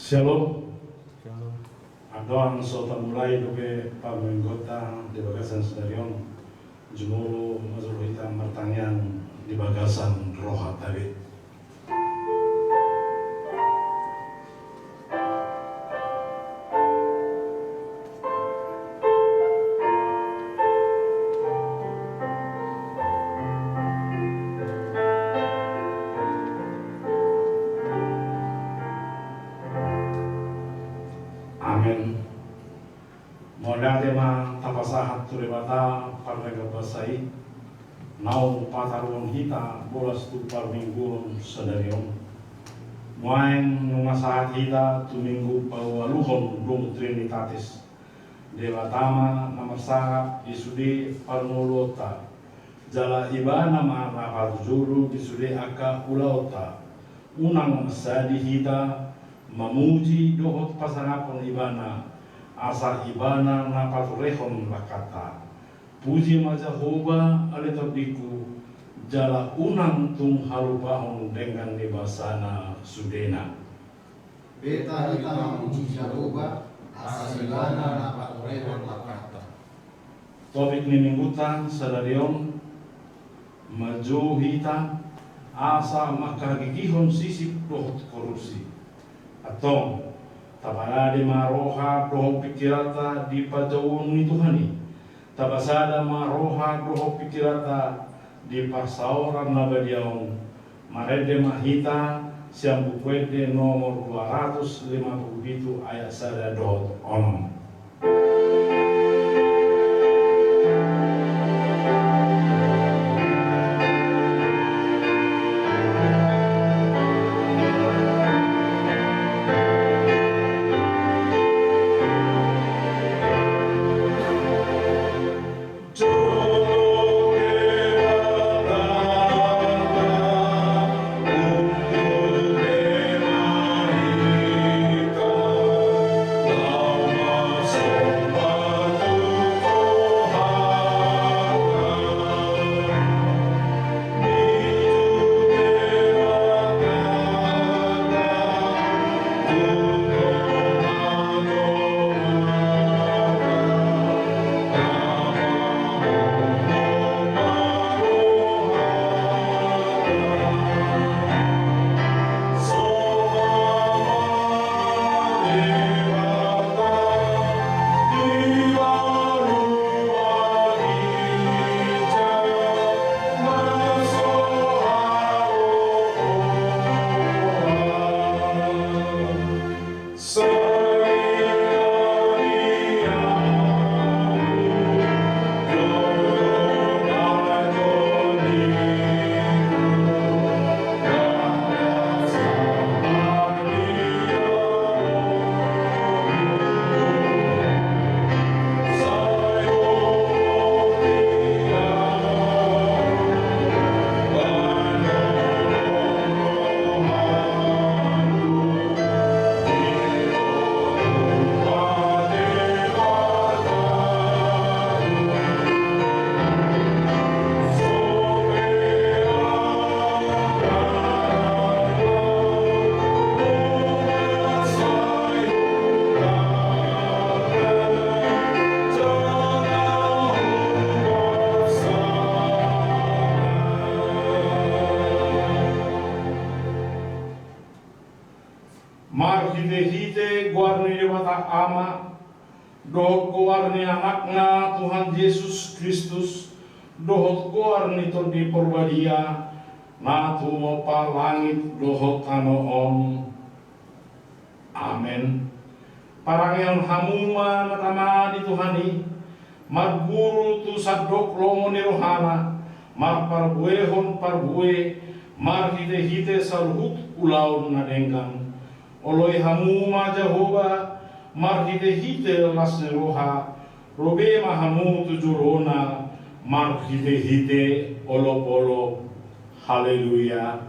Shalom. Adon sota mulai doke pamenggota di bagasan stadion jumuro mazur hitam pertanyaan di bagasan roha tadi. Amin. Moda tema tapasahat turibata parlega basai nau patarun hita bolas tu parminggu sedarion muain numasahat hita tu minggu pawaluhon dum trinitatis dewatama namasahap isudi parnulota jala iba nama raparjuru isudi aka ulauta unang sadi hita memuji dohot pasangapon ibana asa ibana napaturehon lakata puji majahoba aletobiku jala unang tung halupahon dengan debasana sudena beta kita memuji Jahoba asa ibana napaturehon lakata. Topik ni minggutan sadarion maju hita asa makagigihon sisip dohot korupsi atong tabalade maroha doho pikirata di pajawun ni Tuhani tabasada maroha doho pikirata di pasauran nabadiaon marede mahita siang bukwede nomor 257 ayat sada dohot onom. Mar hite guarni dewata ama dohot guarni anakna Tuhan Yesus Kristus dohot guarni to di porbadia na tumopa langit dohot anoon. Amen. Parangion hamuma natama di Tuhani marguru tu sadok lomo ni rohana mar parbuehon parbue mar hite saluhut ulaun nadengkan oloi hamuma Jahoba mar hite las roha robe mahamu tujurona mar hite olo haleluya.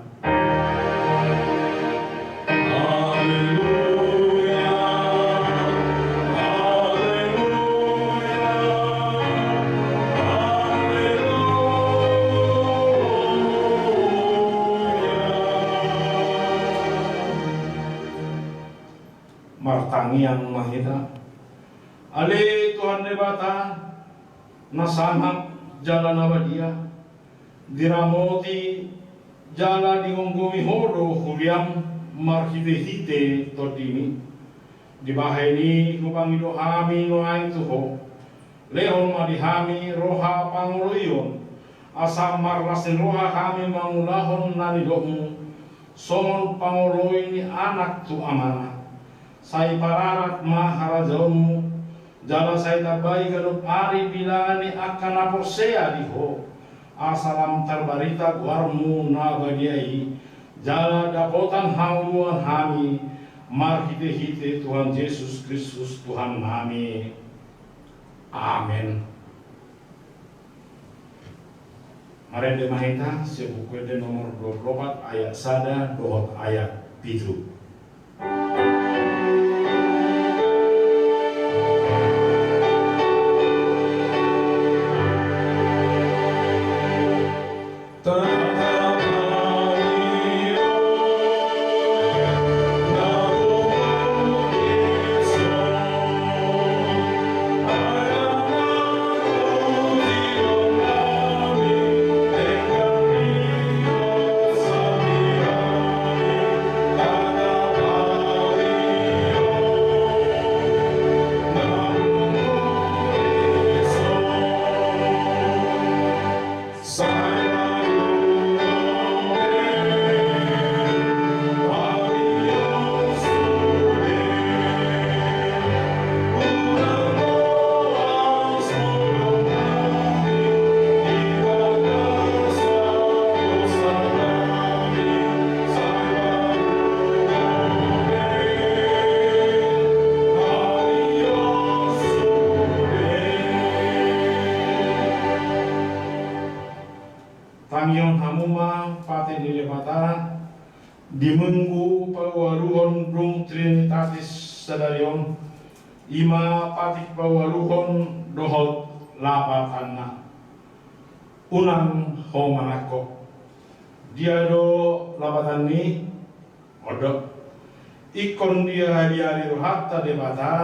martangian mahita. Ale Tuhan debata nasanak jala nabadia diramoti jala dingonggumi hodo huriam marhite-hite todini dibaheni nupangido hami noain tuho lehon madihami roha panguloyon asam marlasin roha kami mangulahon nanidomu somon pangoloy ni anak tu amanah say pararat maharajamu jala say tabay galup ari bilani akan aposea diho asalam terbarita guarmu nabadiai jala dapotan hauluan hami marhite-hite Tuhan Yesus Kristus Tuhan kami. Amin. Mari mahita sebuku de nomor 24 ayat sada dohot ayat 7. Tangion hamuma pate dilemata dimenggu pawaluhon dum trinitatis sedarion ima patik pawaluhon dohot lapatanna unang homanako diado lapatan ni odok ikon dia hari-hari rohata debata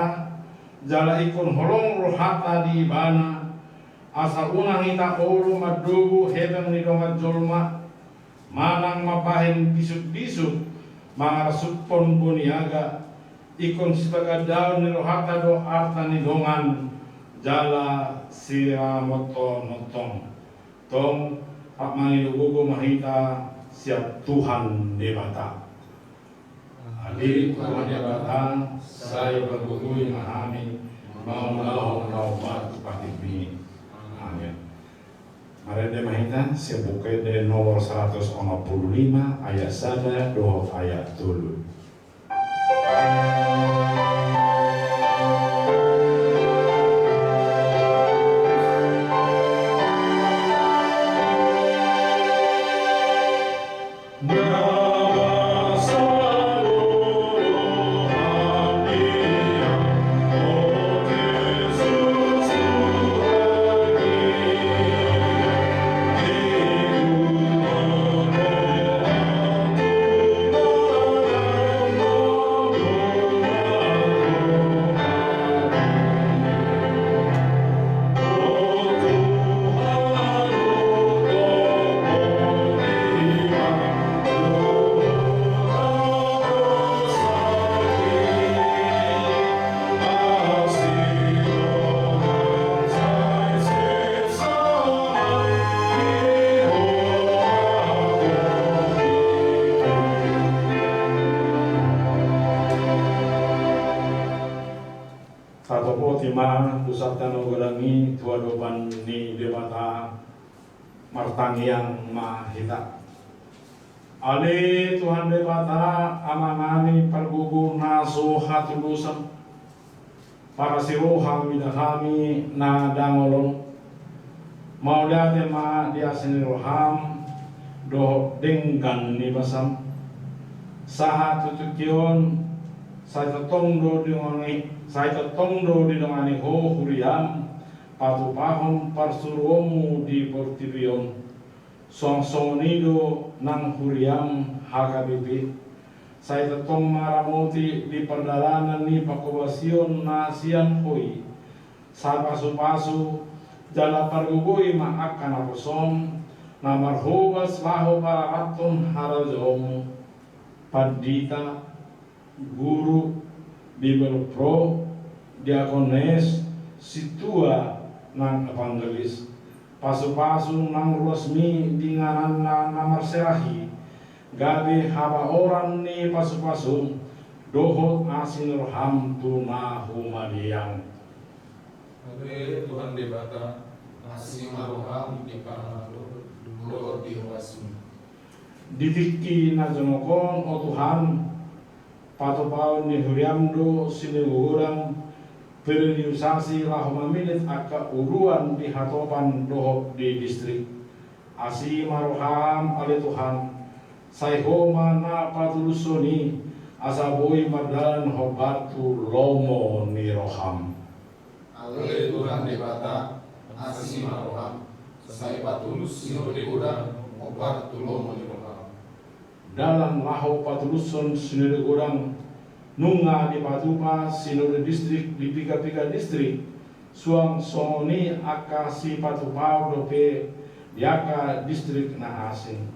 jala ikon holong rohata di ibana asal unang ita olu madubu hebeng ni dongat jolma manang mapahen bisut-bisut mangar supon buniaga ikon sebagai daun ni rohata do arta ni dongan jala sira moto notong tong pak mangilugugo mahita siap Tuhan debata adik Tuhan debata saya bergugui mahami mau melahong naubat pati bini. Amin. Mari de mahita sebuke de nomor 145 ayat sada dohot ayat 7. Satopo tima pusat tanah gerangi tua doban ni debata martangiang mahita. Ale Tuhan debata amanani pergugur naso hatulusan para siroham midahami na dangolong mau date ma dia seniroham do denggan ni basam saha tutukion saya tetong do di dongani ho huriam patu pahon parsuromu di portibion song sonido nang huriam hakabibi Saya tetong maramuti di perdalanan ni pakubasion na sian hoi. Sa pasu-pasu jala pargugui maakan aposom na marhubas laho para raton harajom padita guru Bible Pro diakones situa nang evangelis pasu-pasu nang resmi di nganan na namar serahi gabi haba orang ni pasu-pasu dohot asin roham tuna humadiang. Hale Tuhan debata asing maroham di pangalu dohot diwasmi. Ditiki na jonokon o Tuhan patopau ni huriamdo sinigurang periusasi lahu mamilit aka uruan di hatopan dohop di distrik asi maroham ale Tuhan saihoma na patulusoni asaboi mardalan hobatu lomo ni roham. Ale Tuhan debata asing maroham saya patulus sinode urang obat tulomo ni roham. Dalam lahu patuluson sinode urang nunga di Patupa sinode distrik di pika-pika distrik suang songoni aka si Patupau dope diaka distrik na asing.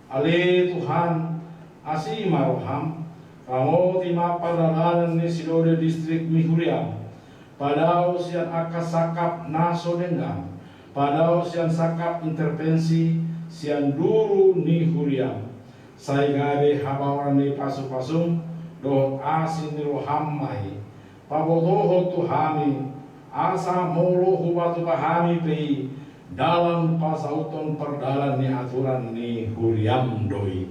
Ale Tuhan asi maroham ramo tima pardalanan ni sinode distrik Mihuriam padao sian aka sakap naso dengang padao sian sakap intervensi sian duru ni Huriam sai gabe habawan ni pasu-pasung dohot asin ni rohamai pabodohot Tuhami asa molo hubatu pahami pei dalam pasauton perdalan ni aturan ni Huriam doi.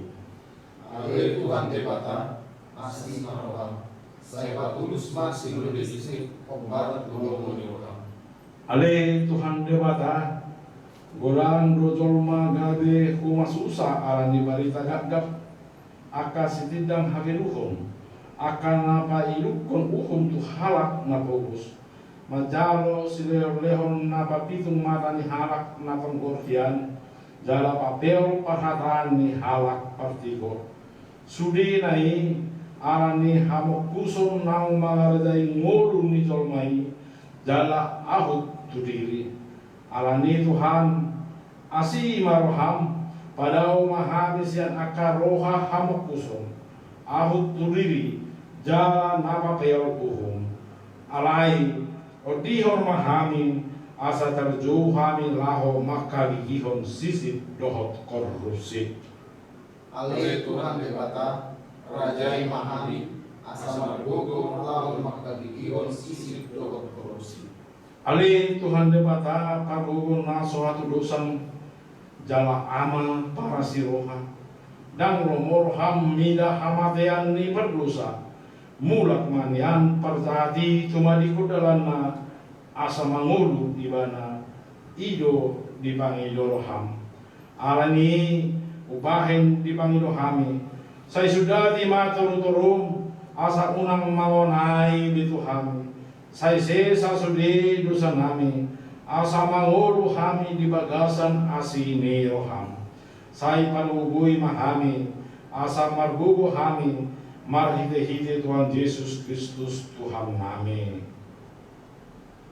Ale Tuhan debata asing maroham saya patulus masih lo disisik obat tulomo ni roham. Ale Tuhan debata golang dojolma gabe humasusa alani barita gagap aka sitidang hageluhon akan napa ilukon uhum tu halak na fokus majalo silehon napa pitung mata ni halak na penggorkian jala papel perhataan ni halak partikor sudi nai arani hamok kusum nang magarajai ngolu ni jolmai jala ahut tu diri alani Tuhan asi maroham padao mahami sian akar roha hamok kusum ahut tu diri jala napa peyol uhum alai odihor mahami asa terjauh hami laho maka gigihon sisip dohot korupsi. Ale Tuhan debata rajai mahami asa margogo laho maka gigihon sisip dohot korupsi. Ale Tuhan debata pagogon na suatu dosan jala ama para siroha dan romorham mida hamatean ni berdosa mulak manian perjati cuma di kudalan na asa mangulu di bana ido di pangidoloham alani ubahin di pangidohami saya sudah di maturu-turum asa unang mangonai di Tuhami saya sesa sudi dosa nami asa mangulu hami di bagasan asini roham saya panugui mahami asa margugu hami marhite-hite Tuhan Yesus Kristus Tuhan kami.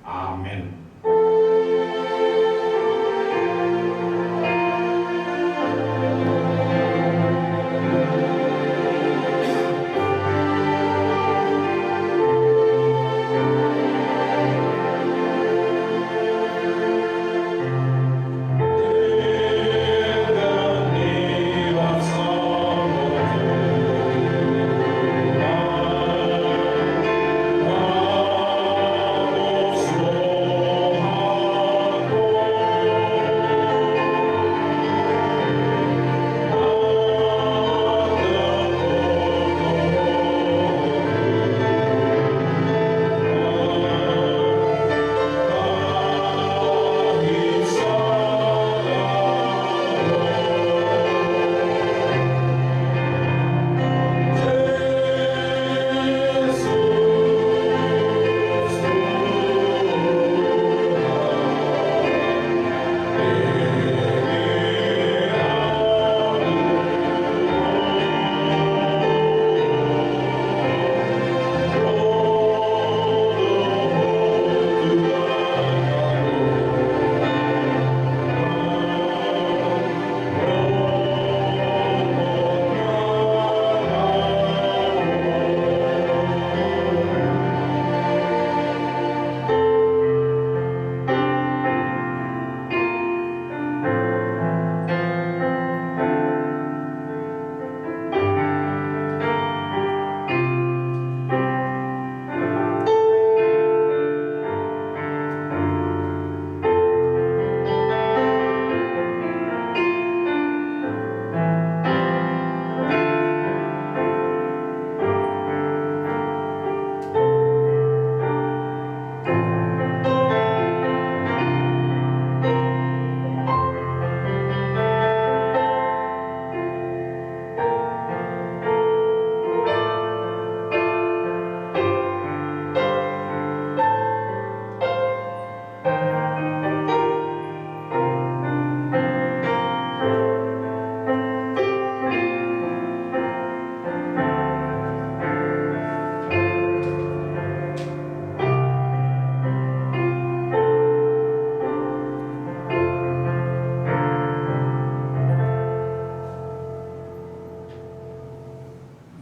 Amin. Oh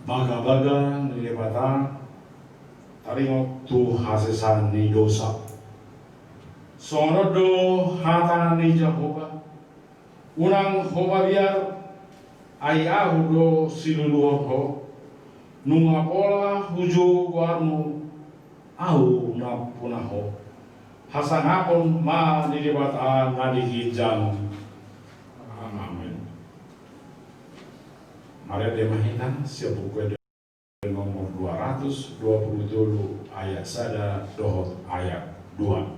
baga-baga nilibata taringok tu hasesan ni dosa. Sonodo hatanan ni Jehovah unang homabiar ay ahudo siluluhod ho nung apola hujo guarno ahu na punaho hasangapon ma nilibata nadihijang. Amen. Mari demahitan siap buku nomor 220 ayat 1 dohot ayat 2.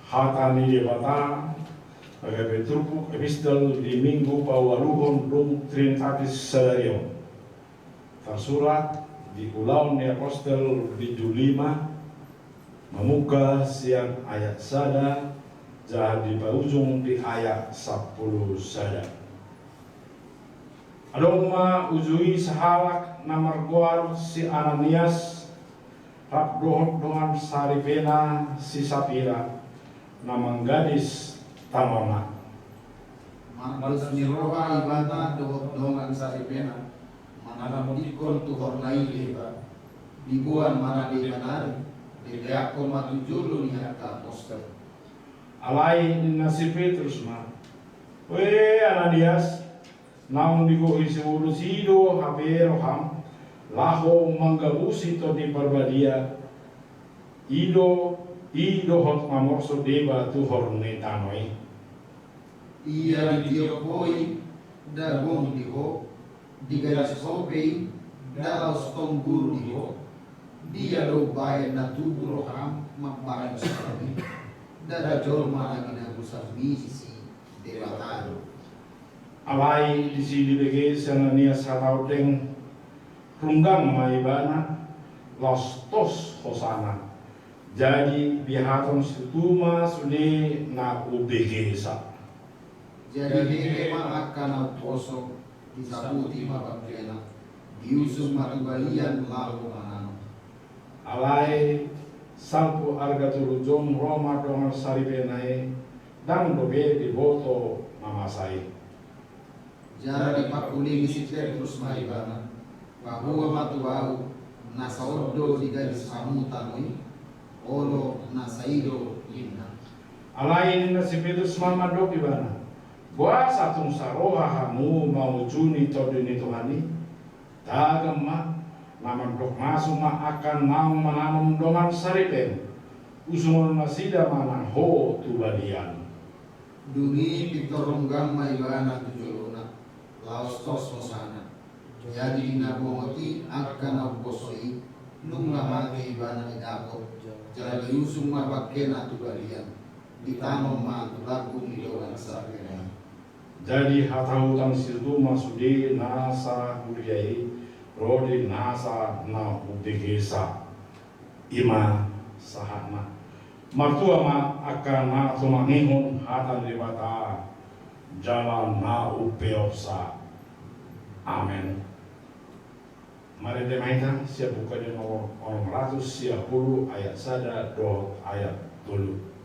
Hatani debata bagaimana trupuk epistel di minggu pawaluhon dong Trinitatis Sedarion tersurat di Ulaun di Apostel di 5 memuka siang ayat sada jadi paujung di ayat 10 sada. Adoma ujui sahalak namar goar si Ananias rap dohot dengan saripena si Sapira namang gadis tamona. Mandos ni roha ibana dohot dongan saripena mana mendikon tuhor naile dibuan mana di kanari di deakon matujulu ni harta apostel. Alai nasi Petrus ma. We Ananias namun digo isiwuru sido habero ham laho manggabusi to di parbadia ido hot mamorso deba tuhor netanoi. Ia diopoi dagong diho digaris hopei dalau stong guru diho dia lo bayan na tuburo ham mabayan sa kami dada jorma lagi na gusar misi debatado. Alai di sini bege Ananias hataudeng runggang maibana lostos hosana. Jadi bihaton situma sude na UBG sa. Jadi memang akan posok disabuti mabakena diusung matubalian lalu manano. Alai salpu arga turujong Roma dongar saribenae dan dobe di boto mamasai. Jadi pakuling si Petrus maibana bahwa matuau nasaodo di garis amutanoi olo nasaido inna. Alai na si Petrus mamadok ibana. Gua satung saroha hamu mau juni todini Tuhani. Dagam ma namandok masuk ma akan mau menanam dongan saripen. Usungon masida mana ho tubadian. Dungi pitoronggang maibana tujuluna laos tos osana. Jadi nabongoti akan abosoi nung lamake ibana idapot. Jadi usung mabakena tubalian. Ditanong ma tulagung idogan sarkena. Jadi hatau tang situ masudi nasa kuliai rodi nasa na ubegesa ima sahana. Martua ma akan na tumangihon hatan libata jalan na upeopsa. Amen. Mari demainkan siap buka di nomor 110 ayat 1 ayat 3.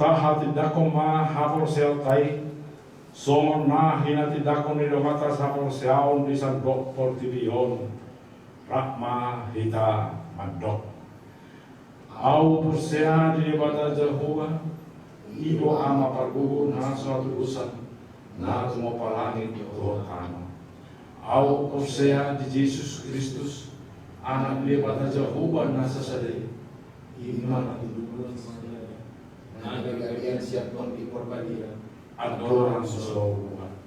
Taha tidako ma hapor sel tai songon na hina tidako ni domata hapor seaon di san dok portivion rakma hita madok au pursea di domata Jehovah ido ama pargugu na suatu usan na tumo palangit Tuhan au pursea di Yesus Kristus anak di domata Jehovah na sasade iman Naga kalian siap konti perbadia adoran seseorang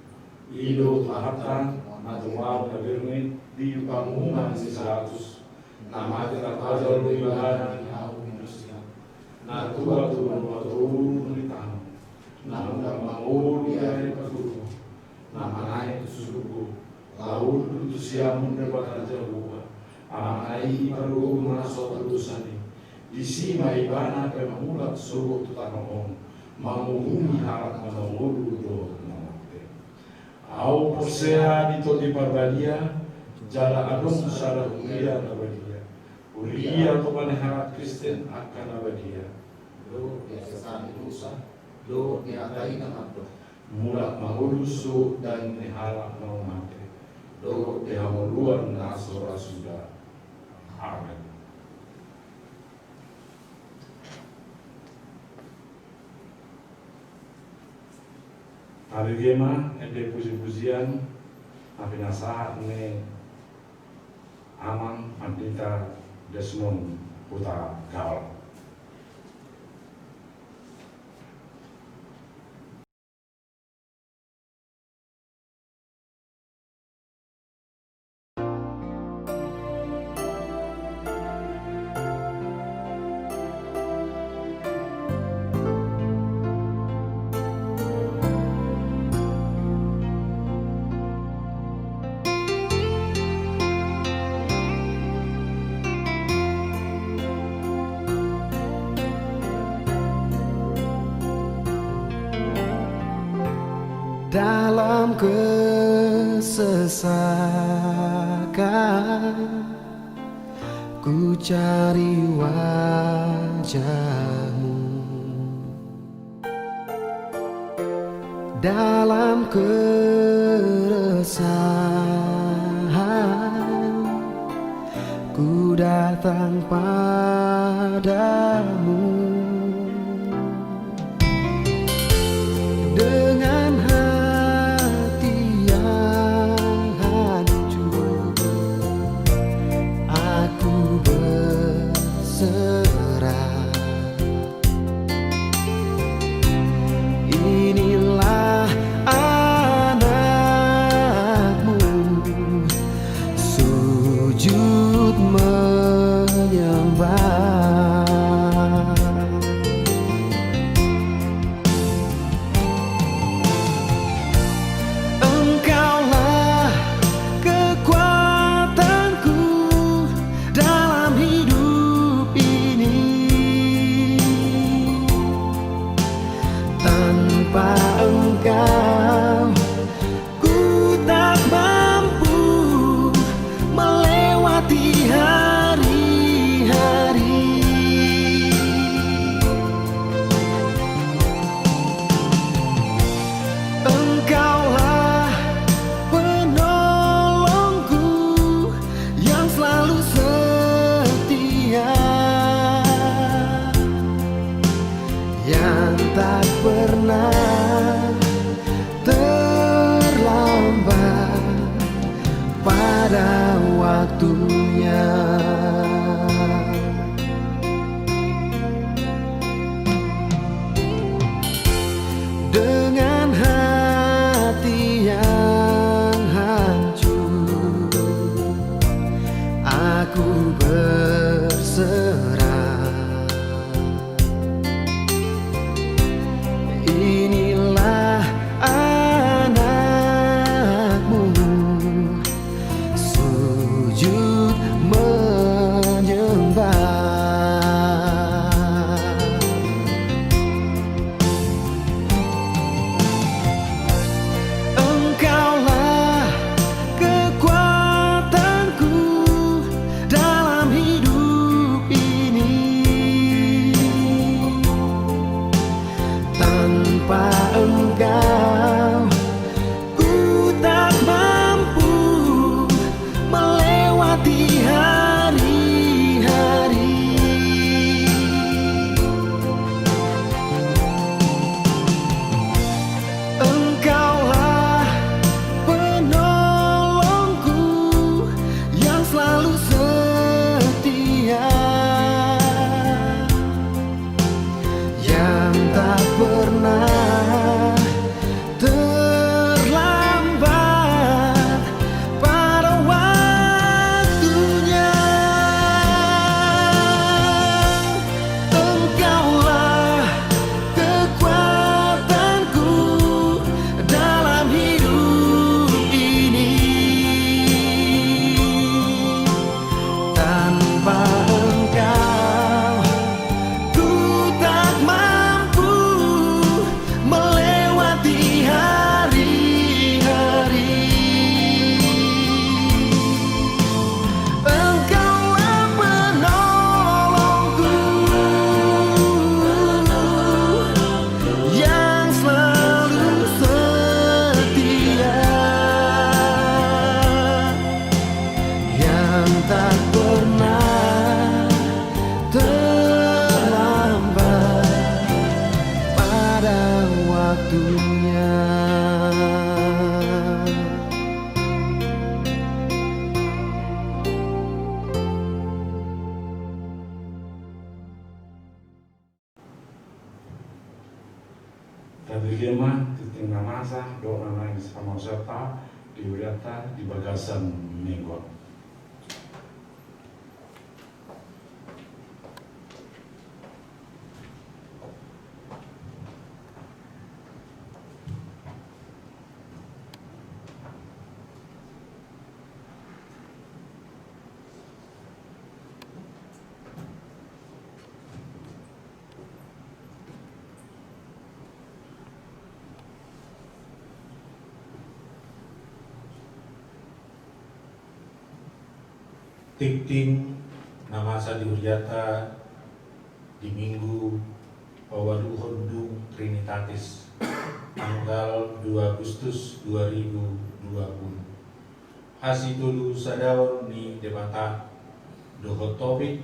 ido tahatan natuau tabirni di bangunan sisalatus nama kita kajar ibadah au manusia natua turun di tanah nama maur di air patuh nama naik suruh laut itu siamun dapat aja buah amanai perlu merasuk terusan isi maibana pemamulat suruh tutanong mamumi harap manongulu do namate au posea dito di barbadia jala adong sara uria nabadia uria to maneharat Kristen akan nabadia do di asasan dosa do di atai namato mulat mahulusu dan neharap namate do di hamuluan nasora sudah. Amen. Hari gema ede puji-pujian tapi nasahat ne Amang Andita Desmond Putra Gaul. Dalam kesesakan ku cari wajahmu, dalam keresahan ku datang padamu. Dengan hati yang hancur aku berserah. Inilah anakmu, sujud menyembah. Tanpa Engkau ku tak mampu melewati hari-hari. Engkaulah penolongku yang selalu setia, yang tak pernah terlambat pada waktunya. Dengan hati yang hancur, aku berserah. Inilah anakmu, sujud menyembah. Engkaulah kekuatanku dalam hidup ini. Tanpa Engkau ku tak mampu melewati hari-hari. Engkaulah penolongku yang selalu setia, yang tak pernah terlambat pada waktunya. Engkaulah kekuatanku dalam hidup ini. Tanpa Engkau ku tak mampu melewati hari-hari. Engkaulah penolongku yang selalu setia, yang tak pernah terlambat pada waktunya. Tadi gema titing namasa doa nang sama serta diurata di bagasan minggu. Tikting namasa diurjata di Minggu Pawaduhondung Trinitatis tanggal 2 Agustus 2020. Hasitulu sadaon ni debata dohot topik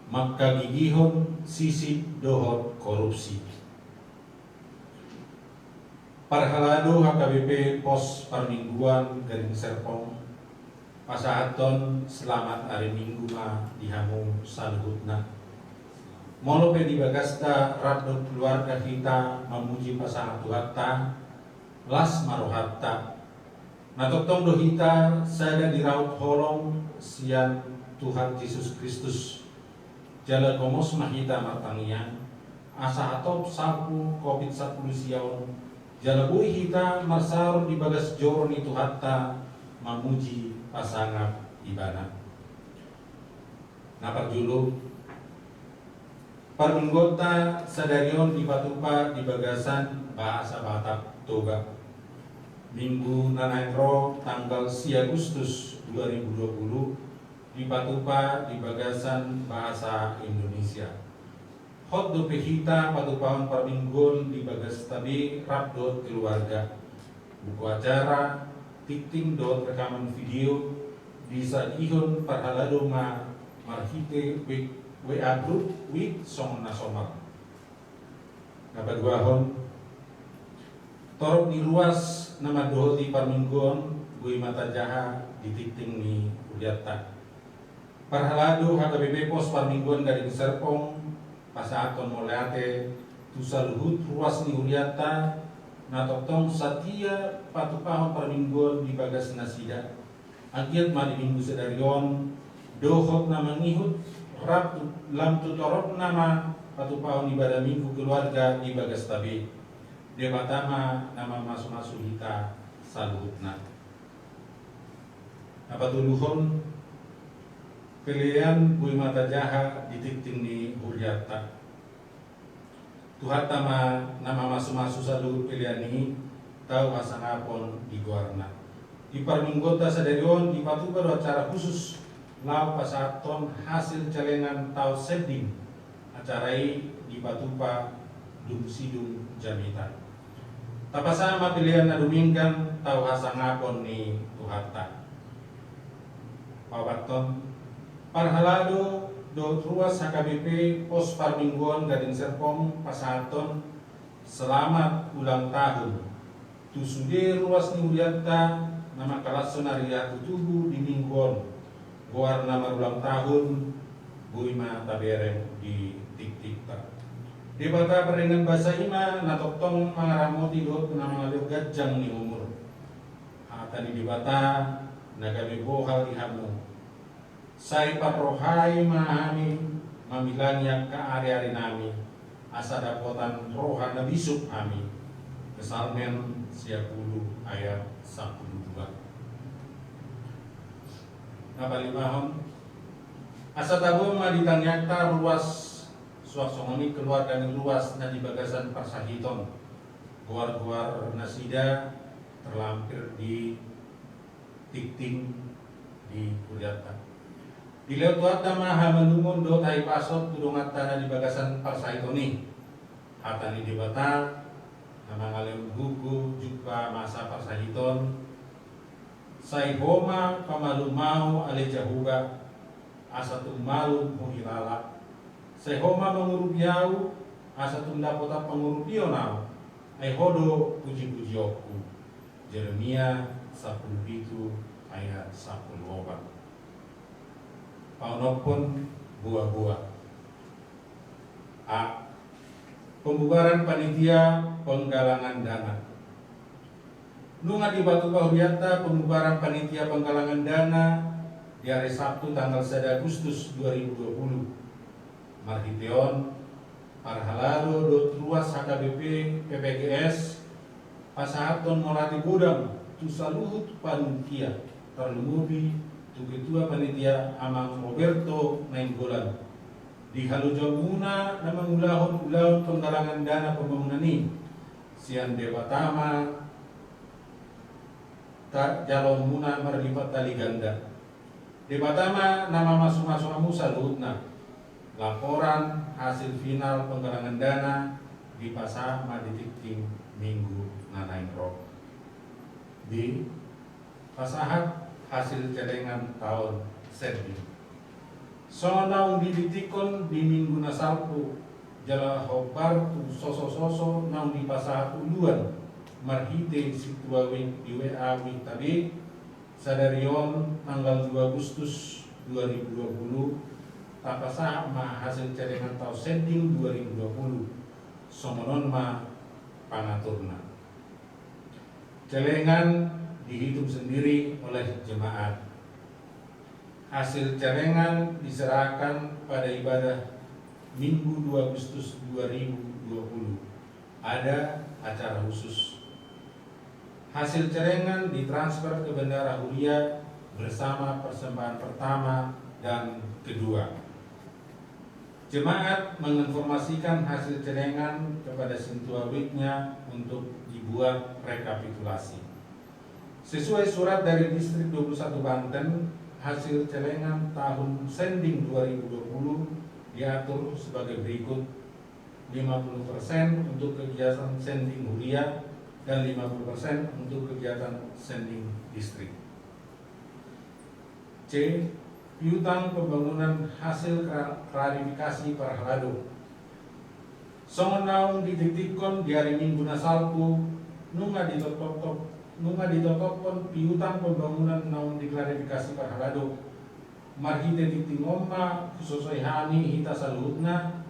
maka gigihon sisi dohot korupsi. Parhalado HKBP Pos Parmingguan Garing Serpong Pasahaton selamat hari Minggu ma dihamu saluhutna. Molo pedi bagasta radot keluarga kita memuji pasangan Tuhatta las marohatta. Natotong dohita sada diraut holong sian Tuhan Yesus Kristus. Jala komos mahita martangian asa atop sapu COVID-19 siaon. Jala bui hita marsar di bagas joro ni Tuhatta memuji pasangan ibadah. Napak julu Parminggota sadarion di Patupa di Bagasan bahasa Batak Toga. Minggu Nanainro tanggal 10 Agustus 2020 di Patupa di Bagasan bahasa Indonesia. Hot do pehita Patupaon Parminggon di Bagas Tabi Rapdot keluarga. Buku acara tikting dot rekaman video bisa ihon parhalado ma marhite WA group with song nasional. Dapat guahon torok di ruas nama doh di Parminggon gui mata jaha di tikting ni Uliata. Parhalado HKBP Pos Parminggon dari Serpong pasaton moleate tusaluhut ruas ni Uliata natotong satia Patupahon Parminggon di Bagas Nasida. Agiat ma di minggu sedarion dohot nama ngihut rap lam tutorok nama Patupahon ibadah minggu keluarga di Bagas Tabi. Debatama nama masu-masu hita saluhutna. Apa tuluhon pilihan bui mata jaha di tikting ni Huryata. Tuhan tama nama masu-masu saluhut pilihan ini tahu asangapon di Guarna. Di Parminggota sadarion di Patupa do acara khusus lau pasaton hasil celengan tau seding acarai di Patupa dum sidung jamitan. Tapasama pilihan na duminggan tau hasangapon ni Tuhata. Pawaton parhalado do ruas HKBP Pos Parminggon Gading Serpong pasaton selamat ulang tahun. Tusude ruas ni Uliata nama kalason Arya Tutubu di Minggon. Goar nama ulang tahun Buima Tabereng di Tik-Tikta. Di bata perengan bahasa ima natoktong mangaramoti dot nama ngalio gajang ni umur. Tadi di bata nagabe bohal ihamu. Sai patrohai mahami mamilanya ka ari-ari nami. Asa dapotan rohan na bisuk kami. Kesalmen 10 ayat 12. Napalimahon asa tabo maditanyakta ruas suaksongoni keluar dari luas na di Bagasan Parsahiton. Guar-guar nasida terlampir di tikting di Kuliatan. Di lewat maha menungun do tai pasot tudungat tanah di Bagasan Parsahitoni. Hatani di bata nama ngalem gugu juga masa Parsahiton. Sai homa pamalu mau ale jahuga asatum malu muhilala. Sai homa mengurupiau asatum dapota pengurupio nau. Ai hodo puji-puji oku. Jeremia 10 ayat 10. Paunopun buah-buah. A. Pembubaran panitia penggalangan dana. Nunga di Patupa Huryata pembubaran panitia penggalangan dana di hari Sabtu tanggal 1 Agustus 2020. Marhiteon parhalado dot ruas HKBP PPGS pasahaton molati gudang tusaluhut panitia terlumubi Ketua Panitia Amang Roberto Nainggolan di Halujamuna na mangulahon-ulahon penggalangan dana pembangunan ini sian dewatama tak jalon muna merlipat tali ganda dewatama nama masuk-masuk amu salutna laporan hasil final penggalangan dana di pasar Maditikting Minggu Nanainro di pasahat hasil celengan tahun serbi. Sonaung diditikon di minggu nasalpu jala hobar tu soso naung di pasah uluan marhite situawin di WA wing tabi sadarion tanggal 2 Agustus 2020 tapasah ma hasil celengan tahun sending 2020 somonon ma pangaturna. Celengan dihitung sendiri oleh jemaat. Hasil celengan diserahkan pada ibadah Minggu 2 Agustus 2020. Ada acara khusus. Hasil celengan ditransfer ke Bendara Huria bersama persembahan pertama dan kedua. Jemaat menginformasikan hasil celengan kepada sintuawiknya untuk dibuat rekapitulasi. Sesuai surat dari Distrik 21 Banten, hasil celengan tahun sending 2020 diatur sebagai berikut: 50% untuk kegiatan sending huriah dan 50% untuk kegiatan sending distrik. C. Piutang pembangunan hasil klarifikasi Parhalado. Songonaung dititikon di hari Minggu nasalku nunga ditotokon piutang pembangunan naung diklarifikasi Parhalado. Marhite titingomma khususai hani hita saluhutna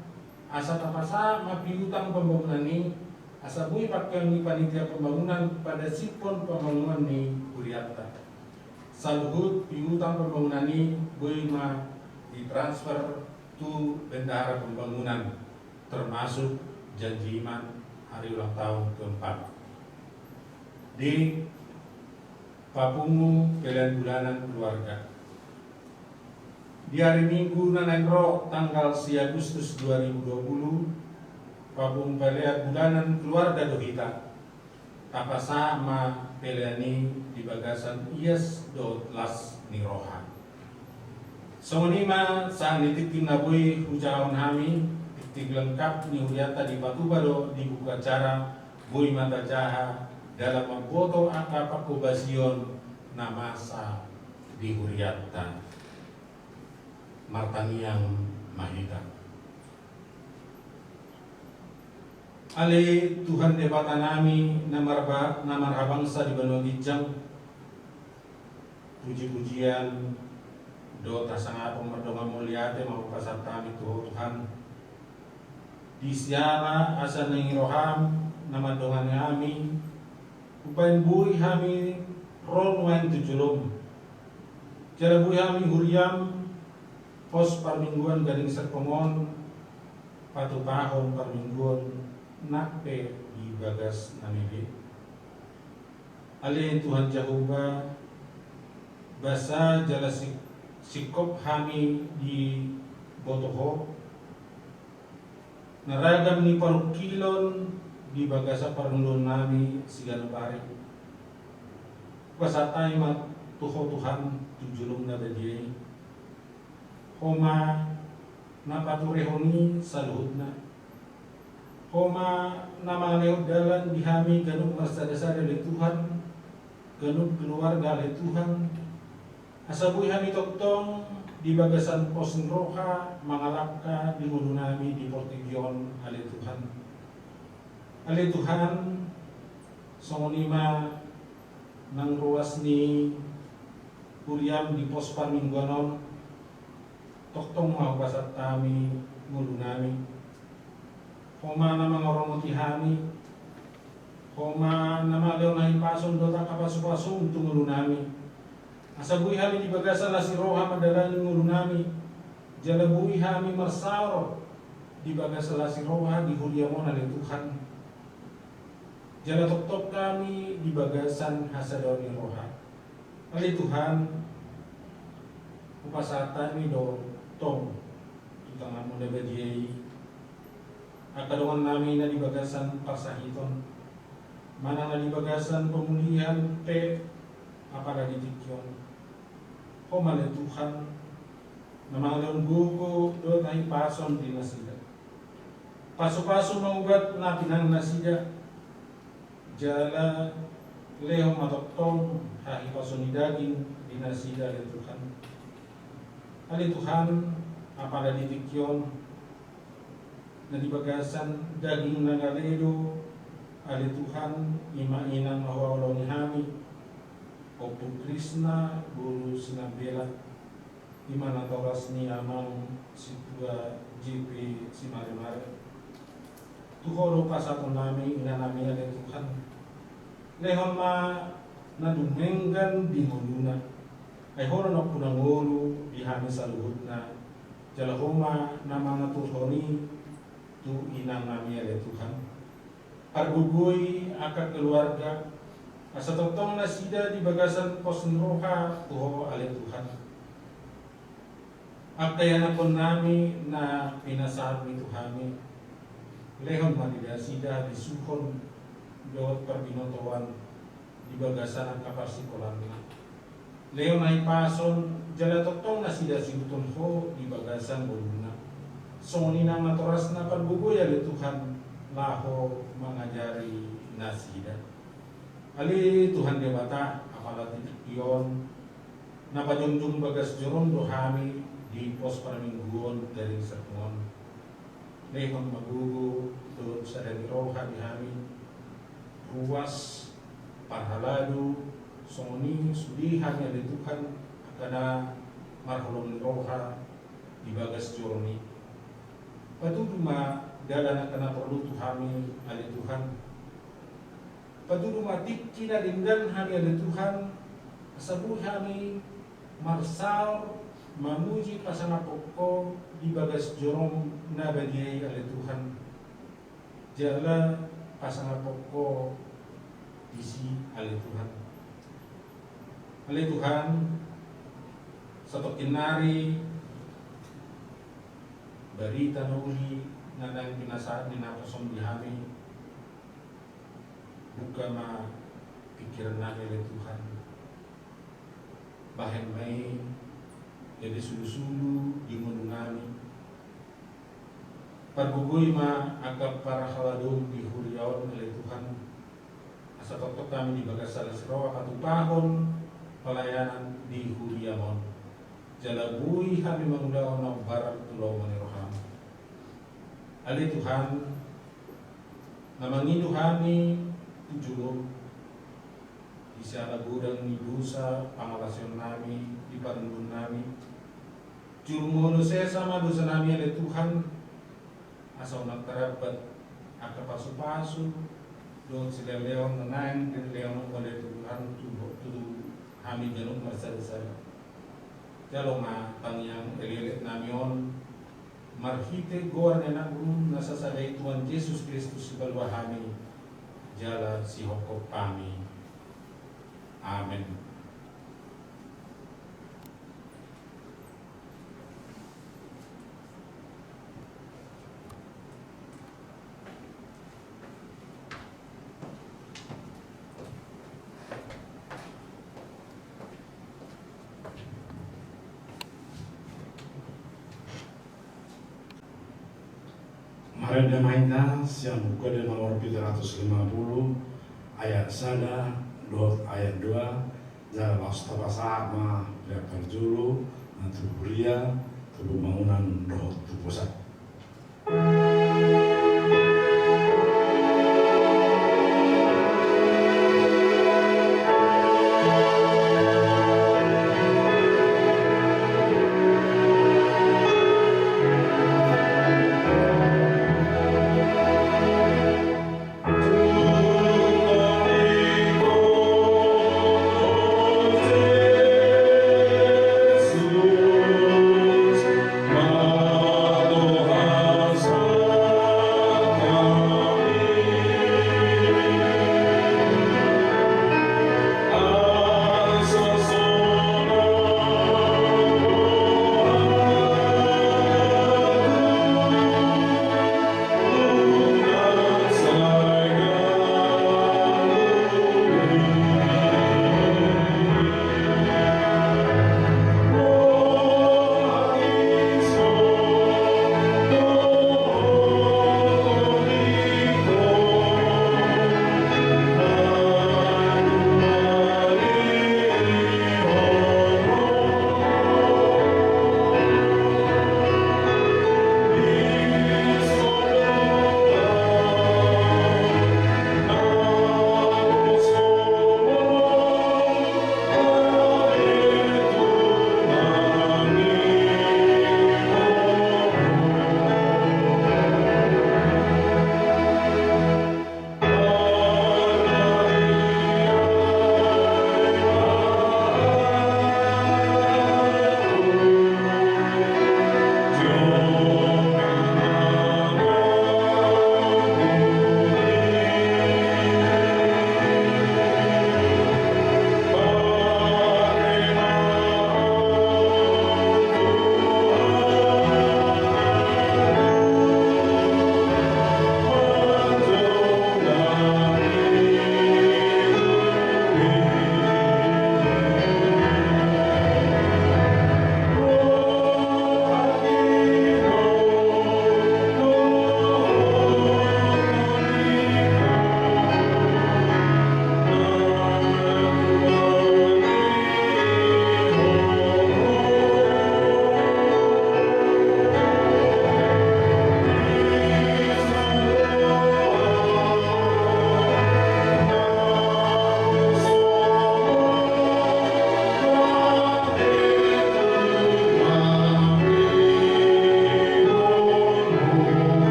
asa tapasa ma piutang pembangunan ni asa bui pakai panitia pembangunan pada sipon pembangunan ni Huriatta. Saluhut piutang pembangunan ini boleh ditransfer to bendahara pembangunan, termasuk janji iman hari ulang tahun keempat. D. Papungu pilihan bulanan keluarga. Di hari Minggu nanengro tanggal 1 Agustus 2020, papung pilihan bulanan keluarga dohita tapasa ma pelani di bagasan IAS.las niroha. Songonima saan nititing nabuy hujaon hami titig lengkap ni Huriatta di Patubado di buku acara buy mata jaha dalam memfoto angka pakubasion namasa di Huriatta Martaniang Mahita. Ale Tuhan debata nami namarhabangsa di Banua Gijang, puji-pujian doa tasanga pemerdonga muliate mau pasar kami Tuhan di siara asa nengiroham nama dongan kami upain bui kami rol wain tujulum cara bui kami huriam pos parmingguan gading serpomon patu pahon parmingguan nakpe di bagas namili. Ale Tuhan Jehovah basa jala sikop kami di botoho naragam ni parukilon di bagasa parundon nami sigano pare basatay mat tuho Tuhan tujulong na dadiyay homa napaturehoni sa luhod na homa nama dalan dihami ganug marsada-sada oleh Tuhan, ganug keluarga oleh Tuhan. Asabuy hami toktong di bagasan pos roha mangalapka di mundo nami di Portigyon oleh Tuhan. Oleh Tuhan, songonima nang ruas ni Huriam di pos parmingguanon toktong mau pasat kami mundo nami. Homa nama ngorong hami, homa nama leon nahin pason dota kapasu-pasu untuk ngulunami. Asabuhi hami di bagasan nasi roha madalani ngulunami. Jalabuhi hami marsaro di bagasan nasi roha di huliamon oleh Tuhan. Jala tok-tok kami di bagasan hasadoni roha. Oleh Tuhan, upasatan mi do tong tutang mo nebadiyay. Akadongan namin na di bagasan parsahiton, mana na di bagasan pemulihan pe apa di dikyon. Homale Tuhan, na mga leon buko do tayo pason di nasida. Paso-paso maubat na pinang nasida, jala leho matoktong hahi pason di daging di nasida le Tuhan. Ali Tuhan, apa di dikyon, na di bagasan daging nagaledo ali Tuhan ima inang mahawalaw ni hami Opo Krishna Guru Sinabela ima natoras ni amang situa JP si mare-mare tuhoro pasaton nami ina nami ali Tuhan lehon ma nadumenggan di muluna ay horon ako nangolo di hami sa luhod na jalahoma na mga tuhoni tu inang nami oleh Tuhan. Argugoy akak keluarga asa totong nasida di bagasan pos roha tuho oleh Tuhan. Agdayan akon nami na pinasabi ito kami. Lehon manidasida di suhon jawat perbinotoan di bagasan ang kapasikolan na. Lehon na ipason jala totong na sida sinuton ho di bagasan boluna. Soni nang naturas na pagbugoy ali Tuhan laho mangajari na sida. Ali Tuhan dewata apalagi iyon napajunjung bagas joron dohami di pos paramingguon dari sermon. Lehon magugu turut sa dari roha di hami ruas parhaladu soni sudihan yang di Tuhan akana marholong roha di bagas joroni. Paduduma dalan akana perlu Tuhami ali Tuhan. Paduduma tikina dinggan hami ali Tuhan sabuh hami marsal mamuji pasang pokok di bagas jorong na bagiai ali Tuhan. Jala pasang pokok isi ali Tuhan. Ali Tuhan satu kinari berita nuli nanang pinasaan ni napasom di hami buka ma pikiran namin ali Tuhan. Bahan may jadi sulu-sulu di mundo namin. Pagbugoy ma agap para haladong di huriyawan ali Tuhan. Asa totok kami di bagas salasrawa katupahon pelayanan di huriyamon. Jalabuy kami mengundang ng barang tulaw maniroham. Ali Tuhan na mangindo kami tujulo isa nagurang ni dusa pangalasyon nami di parundun nami. Jurmono sesa madusa nami ali Tuhan asaw nagtarabat akapasu-pasu doon sila leon nanang din leon ali Tuhan tudo kami ganun marsada-sada. Jalo nga pangyang elilit namion marhite goar na nagum nasasaday Tuhan Jesus Kristus balwahami jala si hokop kami. Amen. Marenda Mainta siang buka di nomor 750 ayat 1 ayat 2 jala Mustafa sama Direktur Julu nanti Huria tubuh bangunan roh tu pusat. Madohasa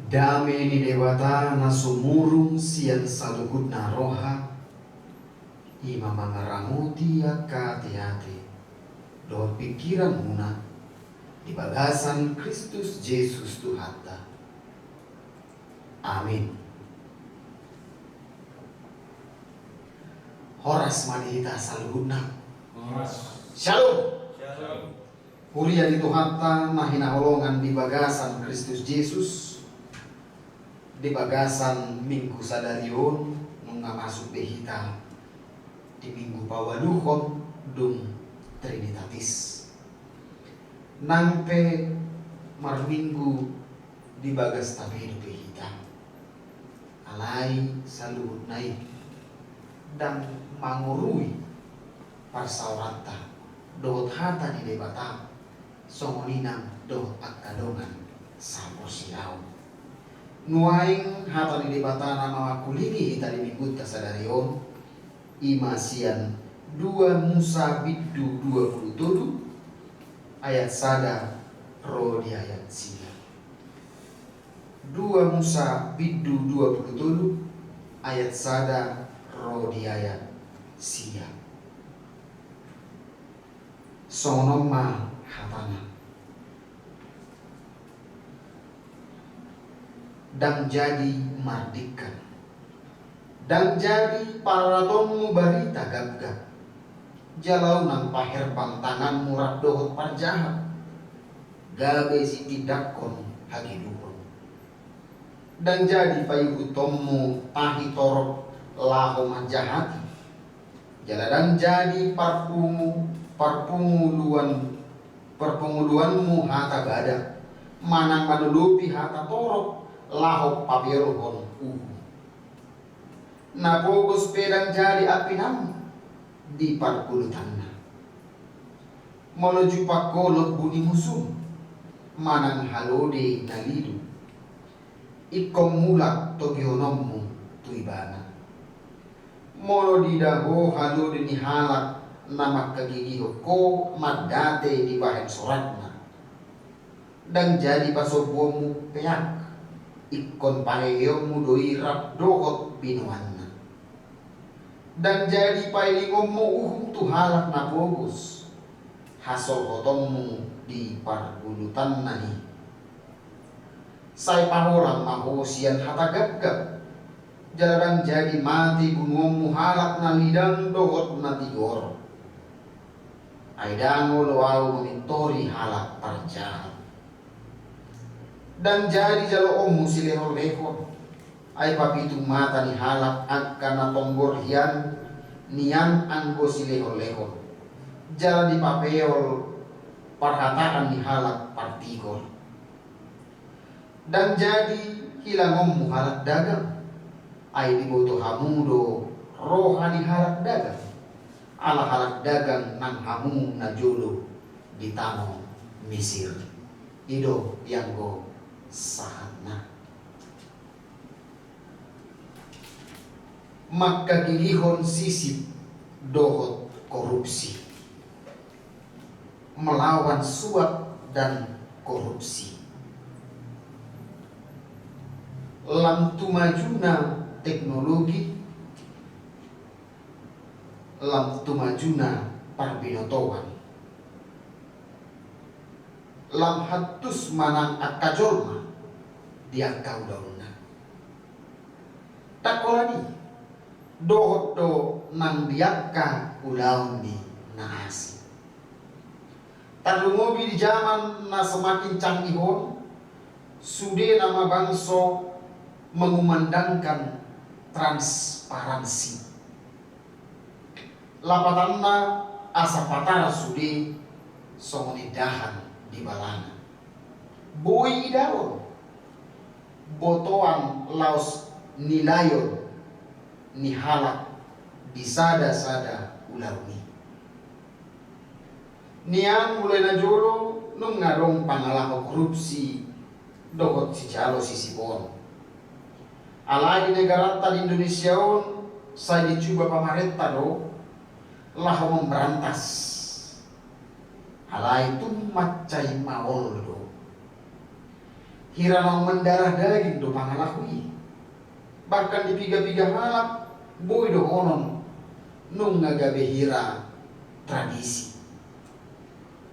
Dame ni dewata na sumurung sian salugut na roha ima mangaramuti akka hati-hati doa pikiran muna di bagasan Kristus Yesus Tuhanta. Amin. Horas manihita salugutna. Shalom. Huria di Tuhanta na hinaholongan di bagasan Kristus Yesus di bagasan minggu sadarion nung masuk behita di minggu pawaluhon dung Trinitatis nangpe marminggu di bagas tabedo behita alai saluhut nai dan mangurui parsauranta dohot hata ni debata songoninang doh akadongan saposiau nuaing hata ni debata nama kulingi hita di minggu tasadarion imasian 2 Musa biddu 27 ayat sada ro di ayat sia 2 Musa biddu 27 ayat sada ro di ayat sia sonoma hatana dan jadi mardikan dan jadi paratonmu barita gagap jalau nang paher tangan murad dohot parjahat gabe si tidakon hagidukon dan jadi payuhutommu tahi torok laho manjahati jaladang jadi perpenguluanmu hata gada manang manulupi hata torok laho pabirohon napogos pedang jadi apinam di parkulutanna menuju pakolot buni musuh manang halode nalidu ikom mulak togionommu tuibana molo didaho halode ni halak nama kagigiho ko madate di bahen soratna dan jadi pasobuomu peak ikon paheyomu doi rap dohot binuanna dan jadi pailingommu tuhalak na bogus hasol hotommu di pargulutan nani say paholang mahosian hatagagap jaladang jadi mati bunuommu halak na lidang dohot na tigor aidango loau memintori halak parjahat dan jadi jalo ommu silehor-lehor ay papitung mata ni halak akan tonggor hian nian anggo silehor-lehor jalan di papeol parhataan ni halak partigor dan jadi hilang ommu halak dagang ay diboto hamudo rohani halak dagang ala halak dagang nang hamu na jolo di tanah Mesir ido yang go sahatna maka gilihon sisip dohot korupsi melawan suap dan korupsi lam tumajuna teknologi lam tumajuna parbinotowan lam hatus manang akajolma dia kau dauna takolani dohot do nang diakka ulaun di nahasi talungobi di zaman na semakin canggihon sude nama bangso mengumandangkan transparansi lapatanna asapatara sude songonidahan di balana boi idawon botoan laos nilayon ni halak di sada-sada ulauni nian mulai na jolo nung ngadong pangalaho korupsi dohot si jalo sisibon alai di negara di Indonesia on saya dicoba pamarenta do lah memberantas alai itu macai maol do Hiranong mendarah daging do pangalakui. Bahkan di piga-piga halak boy do onon nung ngagabe hira tradisi.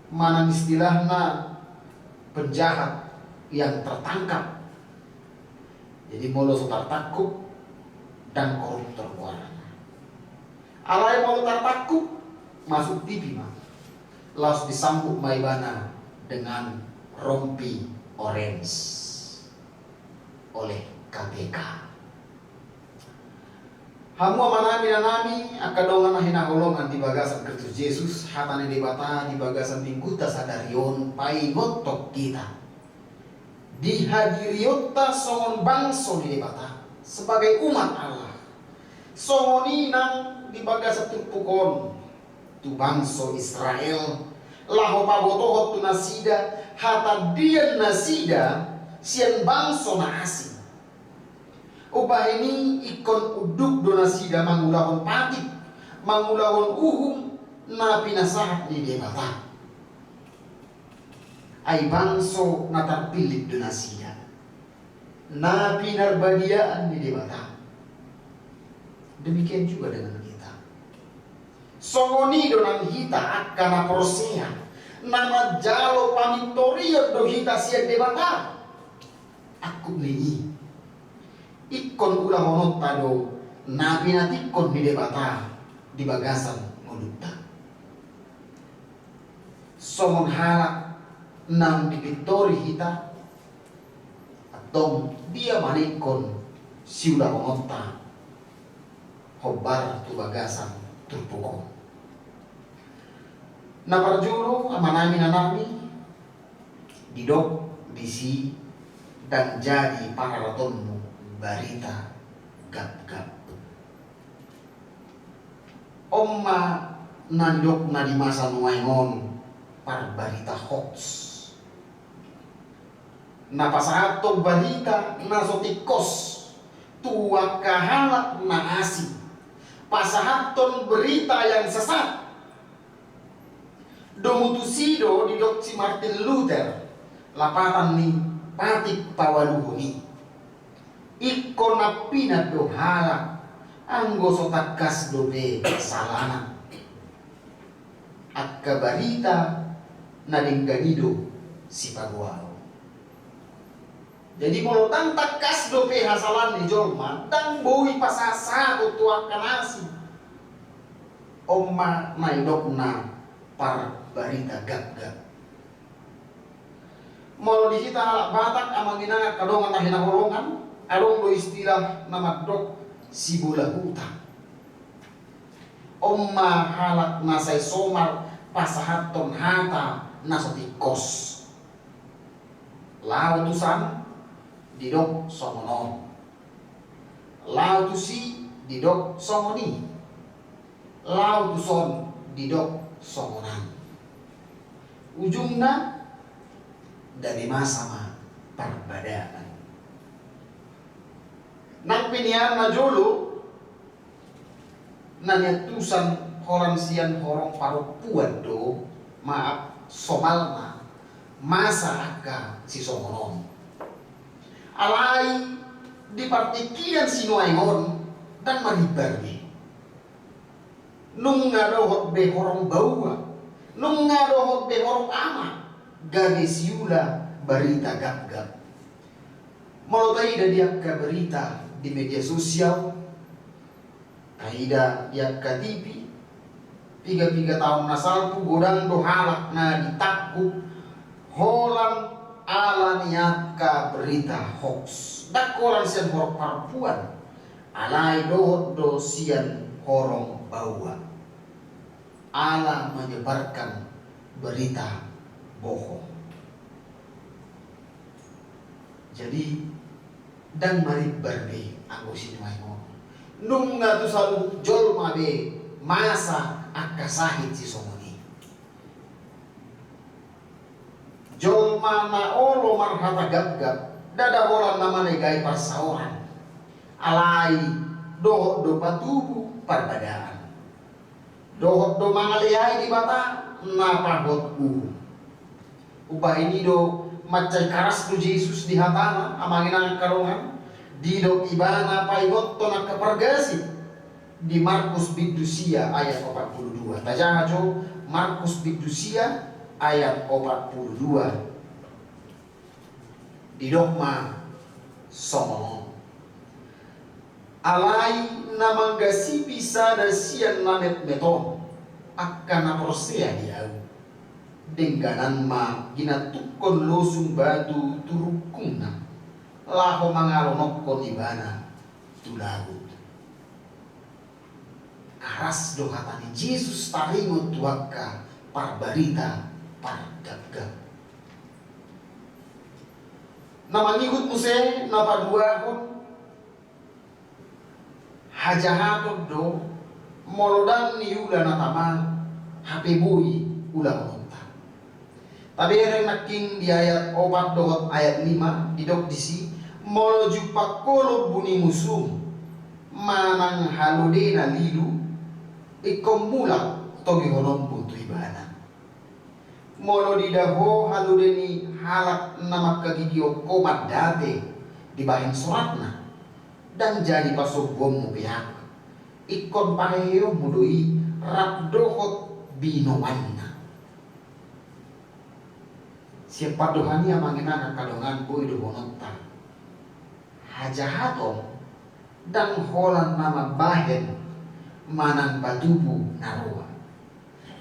Mana istilahna penjahat yang tertangkap. Jadi molo sotar takut dan koruptor warna. Alai molo takut masuk TV mah. Laos disambut maibana dengan rompi orange oleh KPK. Hamu amanami nanami akadongan ahina holongan di bagasan Kristus Yesus hatane debata di bagasan mingguta sadarion pai ngotok kita. Dihadiriota songon bangso di debata sebagai umat Allah. Songoni nang di bagasan turpukon tu bangso Israel laho pabotohot tu nasida hata dia nasida sian bangso na asing. Ubah ini ikon uduk do nasida mangulahon patik mangulahon uhum na pinasahat ni debata. Ay bangso na terpilih do nasida na pinarbadiaan ni debata. Demikian juga dengan kita. Songoni do nang hita akana prosea nama jalo pamitoriot do hita sian debata. Aku ni ikon ulah honot tado nabi natikon di debata di bagasan ngolutta. Somon halak nang dipitori hita atau dia manikon si ulah honota hobar tu bagasan turpukon. Na parjulo amanami nanami didok disi dan jadi pararatonmu barita gap-gap. Omma nandok na di masa nuaingon par barita hoax. Na pasahato barita na sotikos tua kahalak na asing. Pasahaton berita yang sesat. Domutusido di dok si Martin Luther lapatan ni patik pawaluhuni. Ikon na pinadohala anggo sotakas dobe salana at kabarita na dingganido si Paguao. Jadi molotang takas dobe hasalan ni jolma dang bui pasasa utuak kanasi omma naidok na par barita gap-gap. Molo di kita halak batak amangina kadongan na hinaholongan arong do istilah namadok si bola huta. Omma halak nasay somar pasahaton hata nasotikos. Lautusan didok songonon. Lautusi didok songoni. Lautuson didok songonan. Ujungna dari masa perbedaan. Nang pinian na jolo nanyatusan orang sian horong parupuan do maaf somalna masa aka si songonon. Alai di partikian sinuaingon dan maribarbe. Nung ngadohot be horong baua. Nung ngadohot be horong ama. Gage siula barita gap-gap. Molotai da dia ka berita di media sosial. Kaida dia ka TV. 3 tahun na salpu godang do halak na ditakuk. Holang ala niat ka berita hoax. Dakolan sian horong perempuan. Alai dohot do sian horong bawa. Ala menyebarkan berita bohong. Jadi dan mari berbe anggo sinuaingon. Nung nga tu salu jolma be masa akasahit si somoni. Jolma na olo marhata gap-gap dada holan namane gay parsaoran. Alai dohot do patubu parbadaan. Dohot do mangalihai di bata napahot ubah ini do macai karas tu Yesus di hatana amangina karongan didok ibana paigotto nak kepergasi di Markus Bidusia ayat 42. Tajahajo Markus Bidusia ayat 42. Di dogma somo alai namanggasi bisa da sian namet meton akan naprosea diau dengganan ma ginatukon losung batu turukungna laho mangalonokon ibana tulagut karas dohatani Yesus taringot tuaka parbarita pargagag namangigut muse napaduahon hajahatod do molodan ni ula natama hape bui ula monta tapi ereng naking di ayat 4 dohot ayat 5 didok disi molo jupak kolo buni musum manang halode na lilu ikom mulak togi honom buntu ibana molo didaho halode ni halak nama kagigio komat date di bahin suratna dan jadi pasogom mo pihak ikon paheyo mudoi rapdohot binowanna siapa dohani amangina kadongan boy dohonota hajahatom dan holan nama bahen manang batubu naroa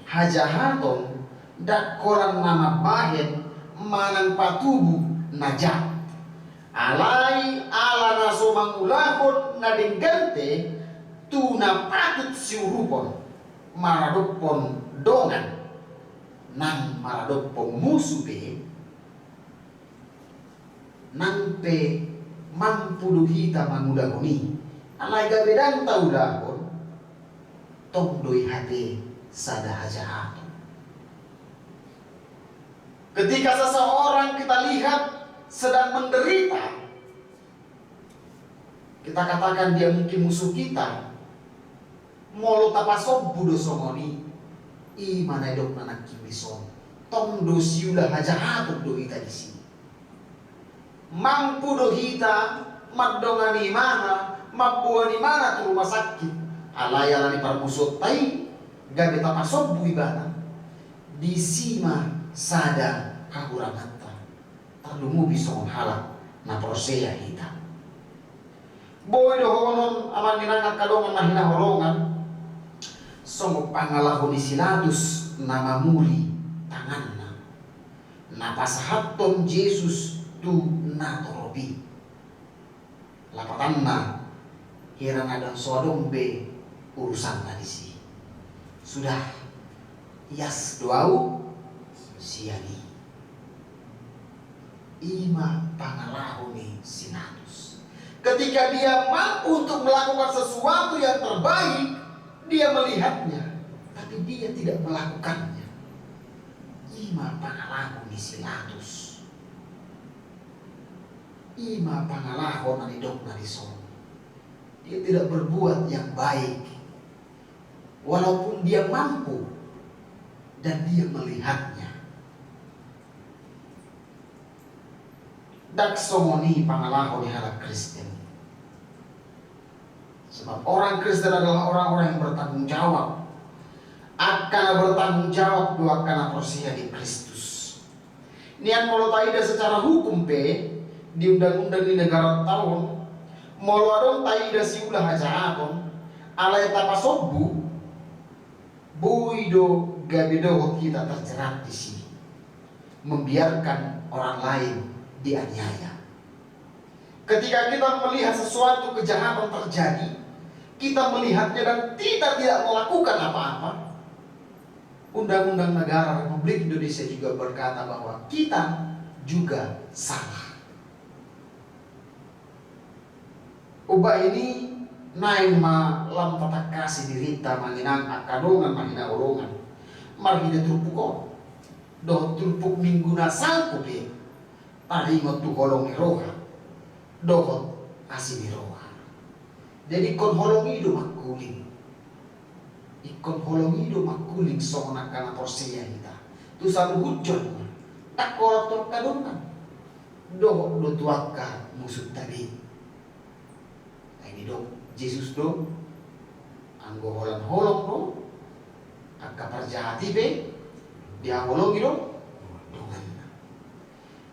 hajahatom dan holan nama bahen manang patubu najak alai ala naso mangulahon nadinggante tuna patut siurupon maradopon dongan nang maradopon musupe nang pe mampu duhita mangulahoni alai gabedang taulahon tong doi hati sada hajahat. Ketika seseorang kita lihat sedang menderita, kita katakan dia mungkin musuh kita, molo tapasob budo somoni, i mana dok nanak kimison, tong dosi ulah aja hatut do kita di sini. Mampu do kita, madongani mana, mabuani mana tu rumah sakit, alayala ni parmusot tai, gabe tapasob bu ibana, di sima sada kahurangan talumu bisa menghalak na prosea hita boy dohonon aman ginangat kadongan mahina holongan songo pangalahon isilatus nama muri tanganna na pasahaton Yesus tu natorobi lapatanna hirana dan sodombe urusan nadisi sudah yas doau siani ima pangalahoni sinatus ketika dia mampu untuk melakukan sesuatu yang terbaik dia melihatnya tapi dia tidak melakukannya ima pangalahoni sinatus ima pangalahon anidok narison dia tidak berbuat yang baik walaupun dia mampu dan dia melihatnya. Daksomoni pangalahon halak Kristen. Sebab orang Kristen adalah orang-orang yang bertanggung jawab. Akan bertanggung jawab dua kana persia di Kristus. Nian molo taida secara hukum di undang-undang di negara tahun molo adon taida si ulah hajahaton alay tapasobbu buido gabido kita terjerat di sini, membiarkan orang lain dianiaya. Ketika kita melihat sesuatu kejahatan terjadi, kita melihatnya dan kita tidak melakukan apa-apa. Undang-undang negara Republik Indonesia juga berkata bahwa kita juga salah. Ubah ini naik ma lam tata kasih dirita manginang akadongan mangina olongan. Marhina turpukon doh turpuk minggu nasangku pe taringot tu holong eroha dohot asin eroha jadi kon holong ido makuling ikon holong ido makuling songna kana porsia kita tu sabu hujon tak kolot kadongan do tuaka musuh tadi. Ini do Yesus do anggo holong do akka perjahati be dia holongi do dongan.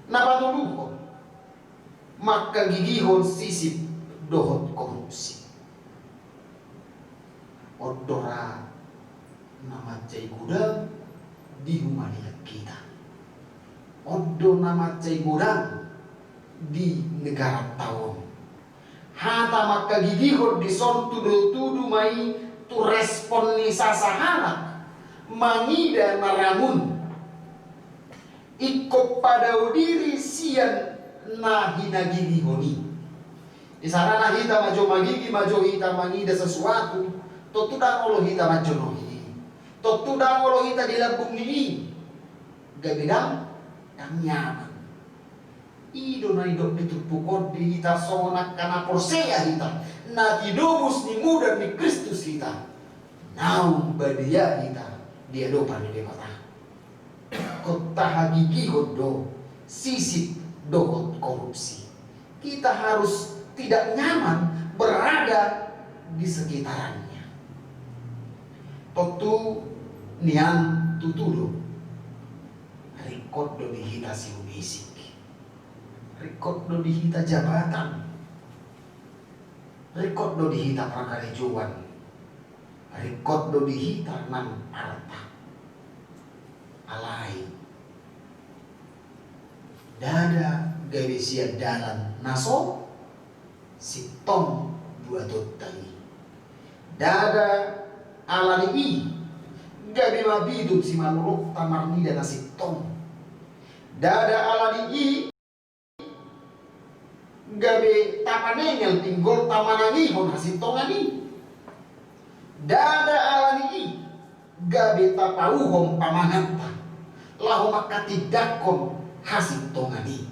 Napa dulu maka gigihon sisip dohot korupsi. Odora nama cai gudang di humaniat kita. Odo nama cai gudang di negara tawon. Hata maka gigihon di son tudu mai tu respon ni sasahana mangida naramun ikut pada diri sian nahina gigihoni. Di sana nah hita majo magigi majo hita mangida sesuatu to tudang olo hita majo nohi to tudang olo hita di lambung ini gabidang yang nyaman ido na ido pitupukod di hita sonak kana porsea hita na tidobus ni muda ni Kristus hita naum badia hita dia do pani dewata kota hagigi hodo sisip dohot korupsi. Kita harus tidak nyaman berada di sekitarannya. Totu nian tutudo rikod do dihita siubisik, rikod do dihita jabatan, rikod do dihita prakarejuan, rikod do dihita nan arta alai dada gawisia dalan naso si tom dua totai dada alani gabi mabidut si maluruk tamarni dana si tom dada alani gabi tapanengel tinggol tamanangi hon hasitongani dada alani gabi tapauhom pamananta lahom makatidakon hasil tongani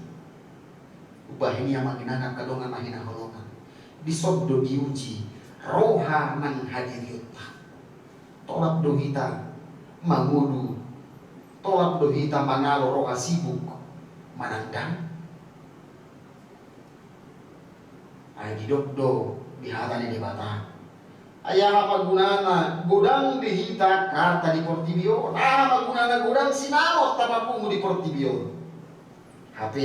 ubah ini yang manginakan kadongan mahina holongan disoddo diuji roha nang hadiriutta tolap dohita mangudu tolap dohita mangalo roha sibuk manandang ay didokdo dihatani di bata ayah apa gunana gudang dihita karta di Portibio apa gunana gudang sinamot tapapungu di Portibio HP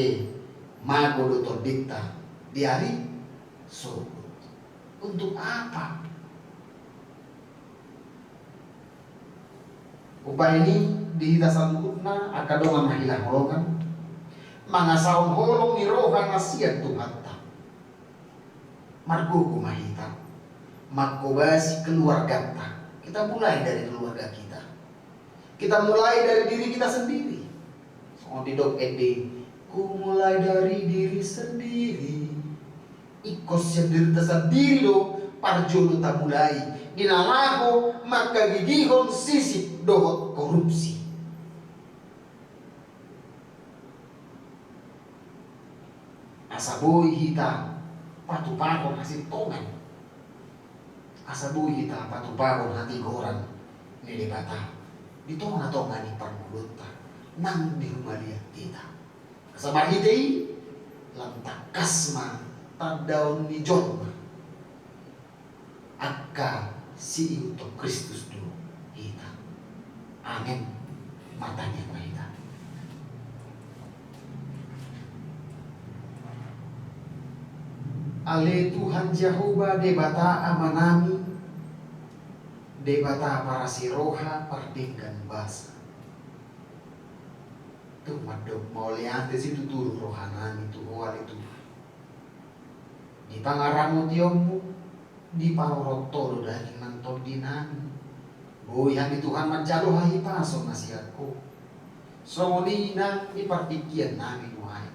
mago dokter dikta di hari surut untuk apa upaya ini dihita sangkutna akadongan mahilang holongan mangasaon holong ni rohan nasiat tuhatta margo mahita makobasi keluarga kita mulai dari keluarga kita mulai dari diri kita sendiri so di dok ede ku mulai dari diri sendiri ikos yang diri sendiri do parjono tak mulai dinalaho maka gigihon sisip dohot korupsi asaboi hita patupakon hasil tongan asaboi hita patupakon hati goran nili bata ditonga-tonga ni parmuluta nang di rumah lihat kita sama hitei lantak kasma tadaun ni jonma akka si untuk Kristus dulu hita amin matanya kwa hita ale Tuhan Jehovah debata amanami debata para siroha pardinggan basa tu madok mauliante situ turu rohanani tu hoal itu di pangaramu tiomu di parorotoro daging nantol dinami boy hami Tuhan mancalo hahi paso nasihatku solina di partikian nami nuhai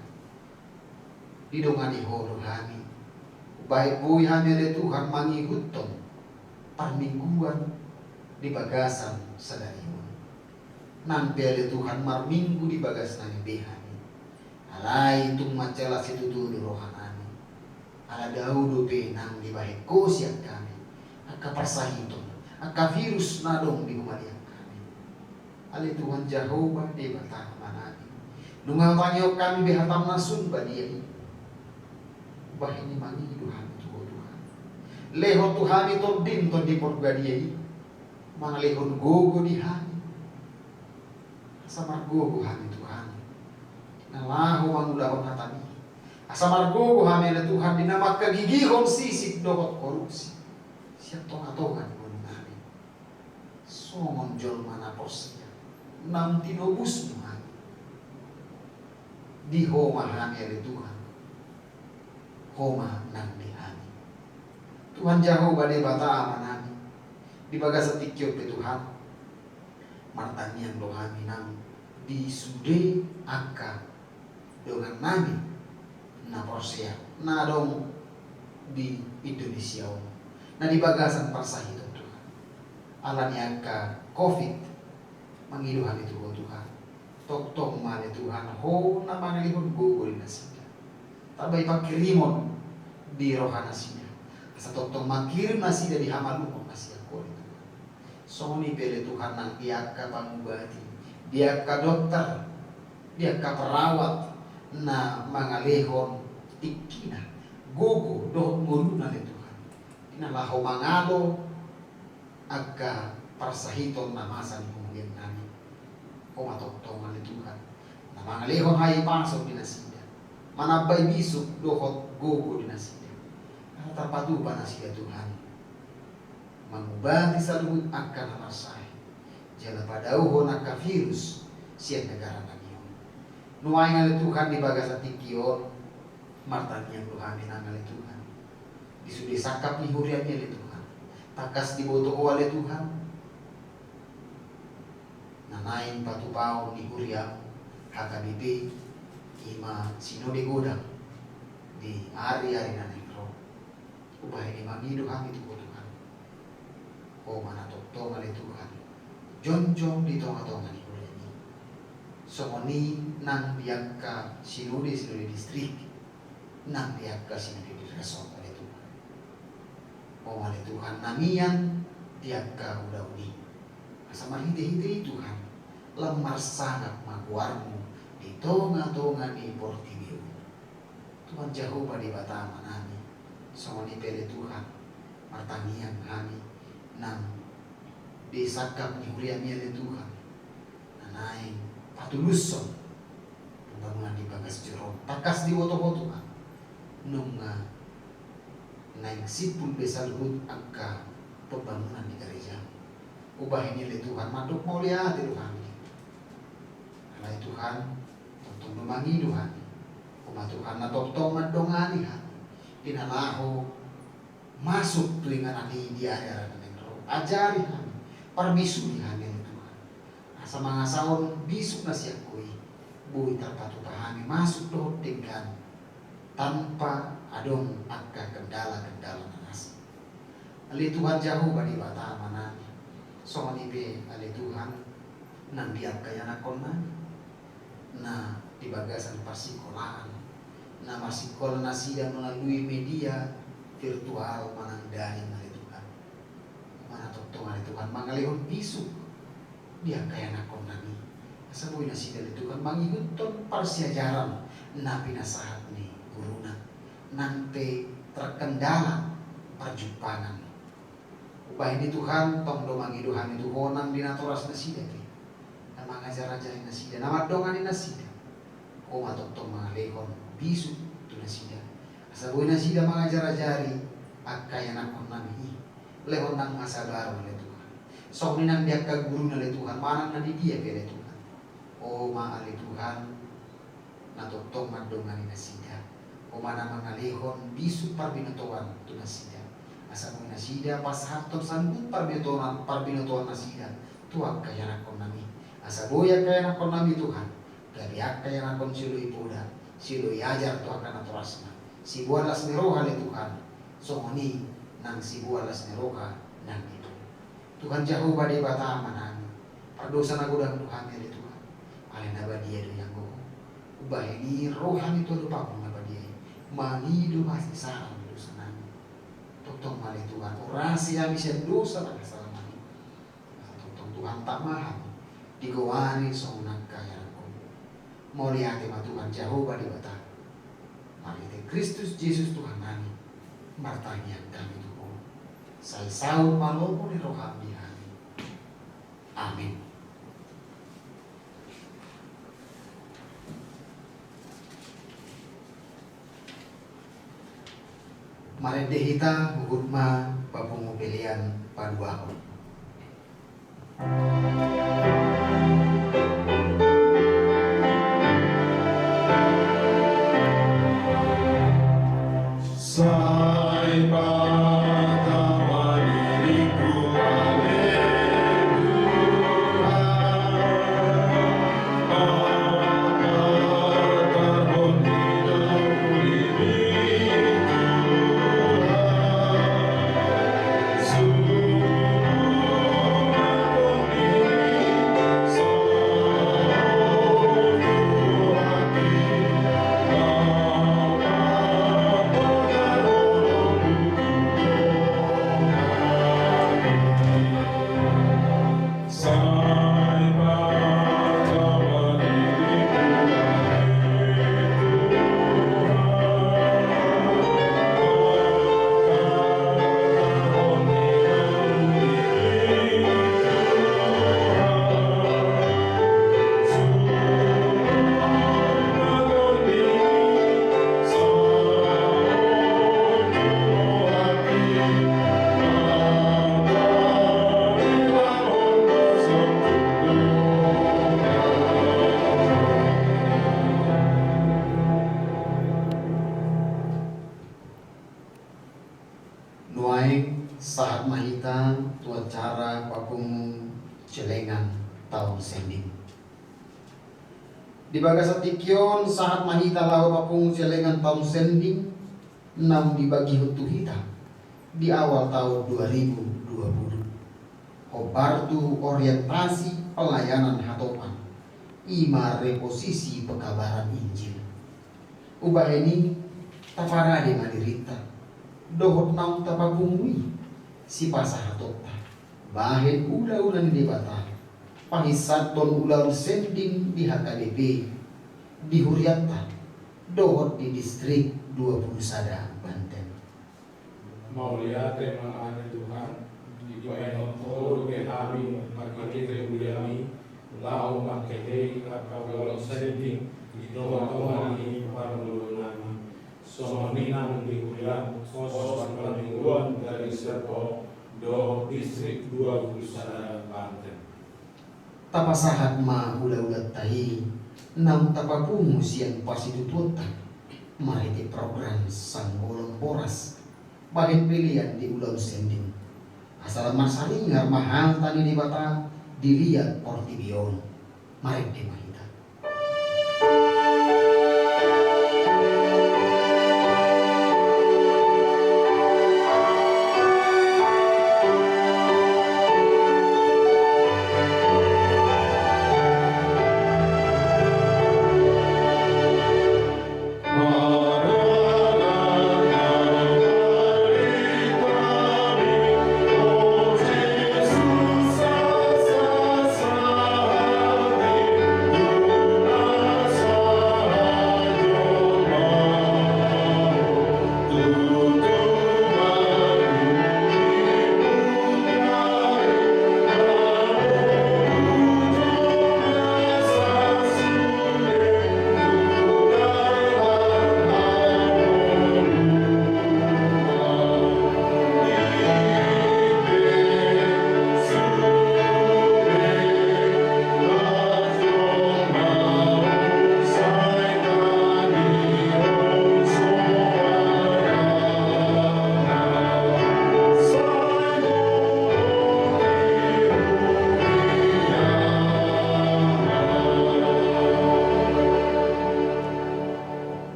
di dongani horo hami baik boy hami le Tuhan mangiguton parmingguan di bagasan sadarimu nampi ale Tuhan marminggu di bagas nani behani alai tung macela situ dulu rohanani ala daudo benang di bahek kosiak kami aka persahitong aka virus nadong di kumaliang kami ale Tuhan Jehovah di batang manani Nungang tanyok kami behatam nasun badiai. Bahini mangi Tuhan Tuhan. Leho Tuhan itu din to di porgadiai. Mang lehon gogo di hani. Asamar gogo hani Tuhan. Nalahu mangulahon hatami. Asamar gogo hani na Tuhan dinamak kagigihon sisik dohot korupsi. Siap tonga-tonga gunung hani. Somon jol mana porsia. Nam tinobus mo hani. Di homa hani ali Tuhan. Homa nang di hani. Tuhan jauh badai bata amanami. Di bagas tikyop di Tuhan. Martanian lohami nang di sude akka dengan nami na porsia na dong di Indonesia. Nah di bagasan parsahito Tuhan. Alani akka COVID mangiduhan itu Tuhan. Tok-tok mali Tuhan ho na mangalihon gugol na siya. Tabay pakirimon di rohana siya. Sa tok-tok makirim na siya di hamalumon na siya ko ito. So ni pele Tuhan nang diak ka pangubati, diak ka dokter, diak ka perawat na mangalihon tikina gugu doh nguluna ni Tuhan. Inalaho mangalo agka parsahiton na masa ni kumugin namin. Kumatok-tongan ni Tuhan. Na mangalihon hay pasok ni nasida. Manabay bisok dohot gugu ni nasida. Terpadu pa na siya Tuhan. Mangubati sa luhut agka na marsay. Jala padauhon agka virus siya negara na niyo. Nuway nga ni Tuhan di bagas at tikiyon. Martan niyang luhamin ang nga Tuhan. Disudi sakap ni hurian niya ni Tuhan. Takas di boto ko ali Tuhan. Nanain patupaw ni hurian. Hakabibi. Ima sinodi godang. Di ari-ari na negro. Ubahin ni magido kami itu Tuhan. O manatoktongan ni Tuhan. Jonjong di tonga-tonga ni hurian ni. Somoni nang biyak ka sinodi distrik. Nang biyak ka sinodi di resort ni Tuhan. O mali Tuhan namian biyak ka udah-uni. Sama hide-hide Tuhan. Lemar sangat maguarmu di tonga-tonga ni Portibio. Tuhan jauh pada batama nami. Somoni pele Tuhan. Martanian kami. Nang disakap ni hurian ni Tuhan. Nanaing patuluson. Pembangunan di bagas jeron. Takas di woto-woto kan. Nung naing sipul besal hut angka pembangunan di gereja. Ubah ini oleh Tuhan. Maduk mau lihat Tuhan. Alay Tuhan. Tentang memangi Tuhan. Uma Tuhan na totong madongani ha. Dinalaho masuk tuingan ani di area ng roh. Ajari ha. Permisu di hangin Tuhan. Asa mga saon bisuk na siya kuy. Buhi terpatupahami masuk doh dengan tanpa adong agka kendala-kendala nanas. Ali Tuhan jauh badi bata manani. So manibe ali Tuhan nang biak kaya nakon nani. Na di bagasan persikolaan. Na masikol na siya melalui media virtual manang daring ali Tuhan. Mana totong ali Tuhan mangalihon bisuk. Biak kaya nakon nani. Sabuy na siya ali Tuhan mangigunton parsiajaran na pinasahat ni guruna. Nanti terkendala perjumpangan. Upah ini Tuhan tong domangi Tuhan itu honang dinaturas na siya. Nama ngajar-ajarin na siya. Nama donganin na siya. O matotong mga lehon. Bisu ito na siya. Asaboy na siya mga ajar-ajari. Agkaya na kong nami. Lehon ng masagaro na Tuhan. So ninang diyak kaguru na Tuhan. Manang na di dia kaya Tuhan. O maali Tuhan. Natotong magdonganin na siya. O mana mga lehon. Bisu parbinatuan ito na siya. Asaboy na siya. Pasahaton sanggup parbinatuan na siya. Tuwag kaya na kong nami. Asaboy kaya na kong nami Tuhan. Gabiak kaya na kong silo'y buda. Silo'y ajar to akan naturas na. Si buwalas ni Roha ni Tuhan. So muni nang si buwalas ni Roha nang ito. Tuhan jauh badai bata amanan. Pardosa na gudang Tuhan ni Tuhan. Alin na ba dia do yang go. Ubah ini Roha ni to lupa kung na ba dia. Manido masih sarang dosa nami. Totong mali Tuhan. Orasi kami siya dosa na kasalaman. Totong Tuhan tak mahal. Digawani so nagkaya. Mulia tema Tuhan Jehovah di bata. Mari te Kristus Yesus Tuhan nani. Martangian kami Tuhan. Saya saur malopo di roham di hari. Amin. Mari dehita hukutma papungu pilihan padua. Sai pada diriku, haleluya. Terpuji dalam diriku, sungguh Nuaing saat mahita tua cara papungu celengan tahun sending. Di bagasa tikion saat mahita lau papungu celengan tahun sending nam dibagi hutu hita di awal tahun 2020. Hobartu orientasi pelayanan hatopan ima reposisi pekabaran Injil. Ubah ini tafarade madirita dohot naung tapagungui si pasah hatota bahen ula-ulan di bata pahisaton ulang sending di HKBP di Huriata dohot di distrik 20 Sada Banten. Mulia tema ada Tuhan di bayan tolu ke kami makite kemuliaan lau makete kapal sending di doa ini parulungan sominang di Hurian kos permingguan dari Serpong do distrik 20 Sada Banten. Tapasahat ma ula-ulat tahi nam tapapungu siang pasitututan mariti program sanggolong poras bagen pilihan di ulang sending asal masalingar mahal tadi di bata dilihat portibion mari di mahita.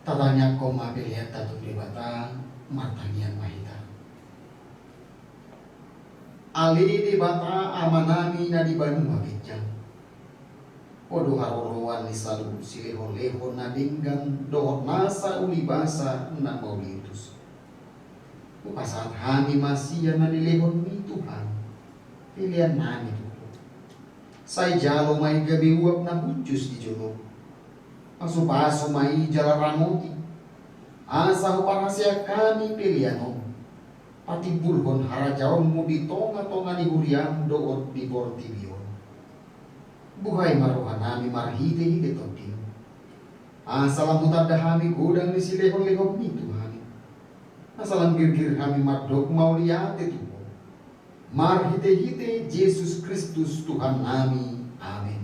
Tatanya koma pilihan tatu debata martangian mahita. Ali debata amanami na di Bandung mabijang. Odo harorowan ni salu sileho-leho na dinggang dohot nasa uli basa na maulitus. Upasaat hani masih na nilehon ni Tuhan. Pilihan nani tuh. Sai jalo mai gabi uap na hucus di jono. Pasu-pasu mai jala ramoti. Asa huparasya kami piliano. Pati bulhon harajaon mo di tonga-tonga ni huriam doot di bortibion. Buhay maruhan nami marhite-hite tontin. Asalam mutanda hami godang ni silehon-lehon ni Tuhan. Asalam gir-gir kami mardok mau liate Tuhan. Marhite-hite Yesus Kristus Tuhan nami. Amin.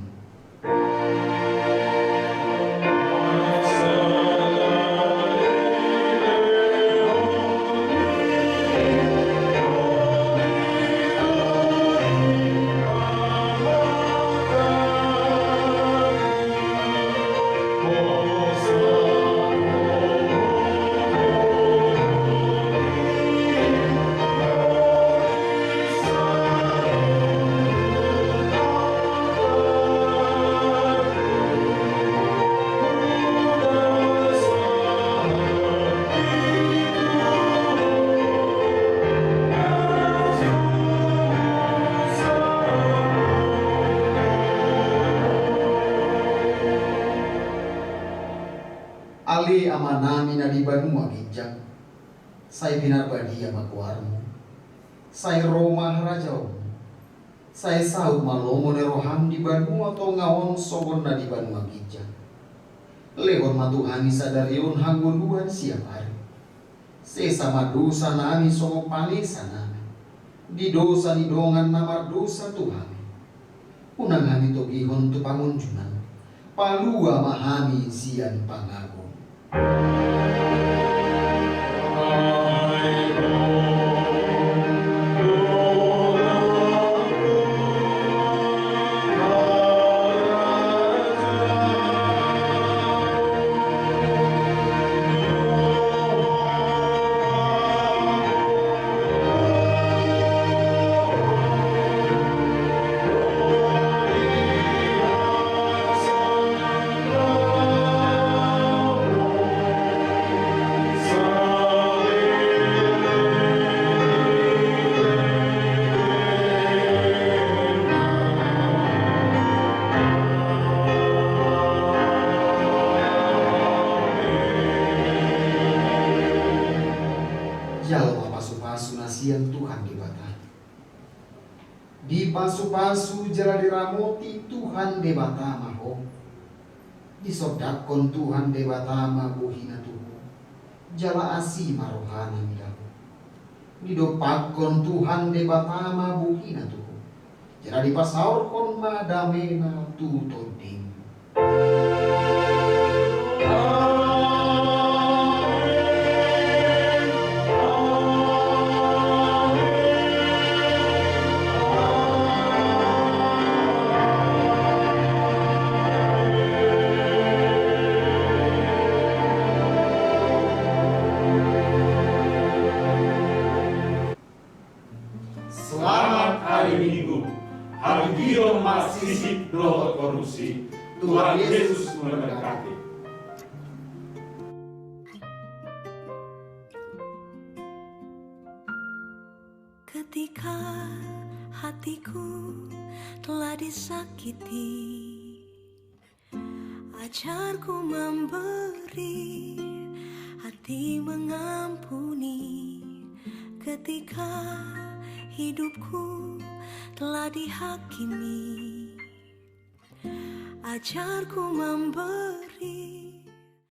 Ali amanami na di Banua Ginjang. Say binarbadi amakuarmo. Say Roma harajaw. Say saud malomo ni roham di Banua to ngawon sogon na di Banua Ginjang. Lehon matuhani sadarion hangguluhan siap hari. Sesama dosa nami songo palesa nami. Di dosa ni dongan namar dosa Tuhan. Unang hami to gihon tu pangunjunan. Palua mahami sian pangago. Jalma pasu-pasu nasian Tuhan di bata. Di pasu-pasu jala diramoti Tuhan de bata maho. Di sodakon Tuhan de bata mabuhina tuho. Jala asi marohana midaho. Di dopakon Tuhan de bata mabuhina tuho. Jala di pasaurkon madamena tutoding. Selamat hari Minggu, hari Gion Masisip Dohot Korupsi, Tuhan Yesus memberkati. Ketika hatiku telah disakiti, ajarku memberi, hati mengampuni. Ketika hidupku telah dihakimi, ajarku memberi,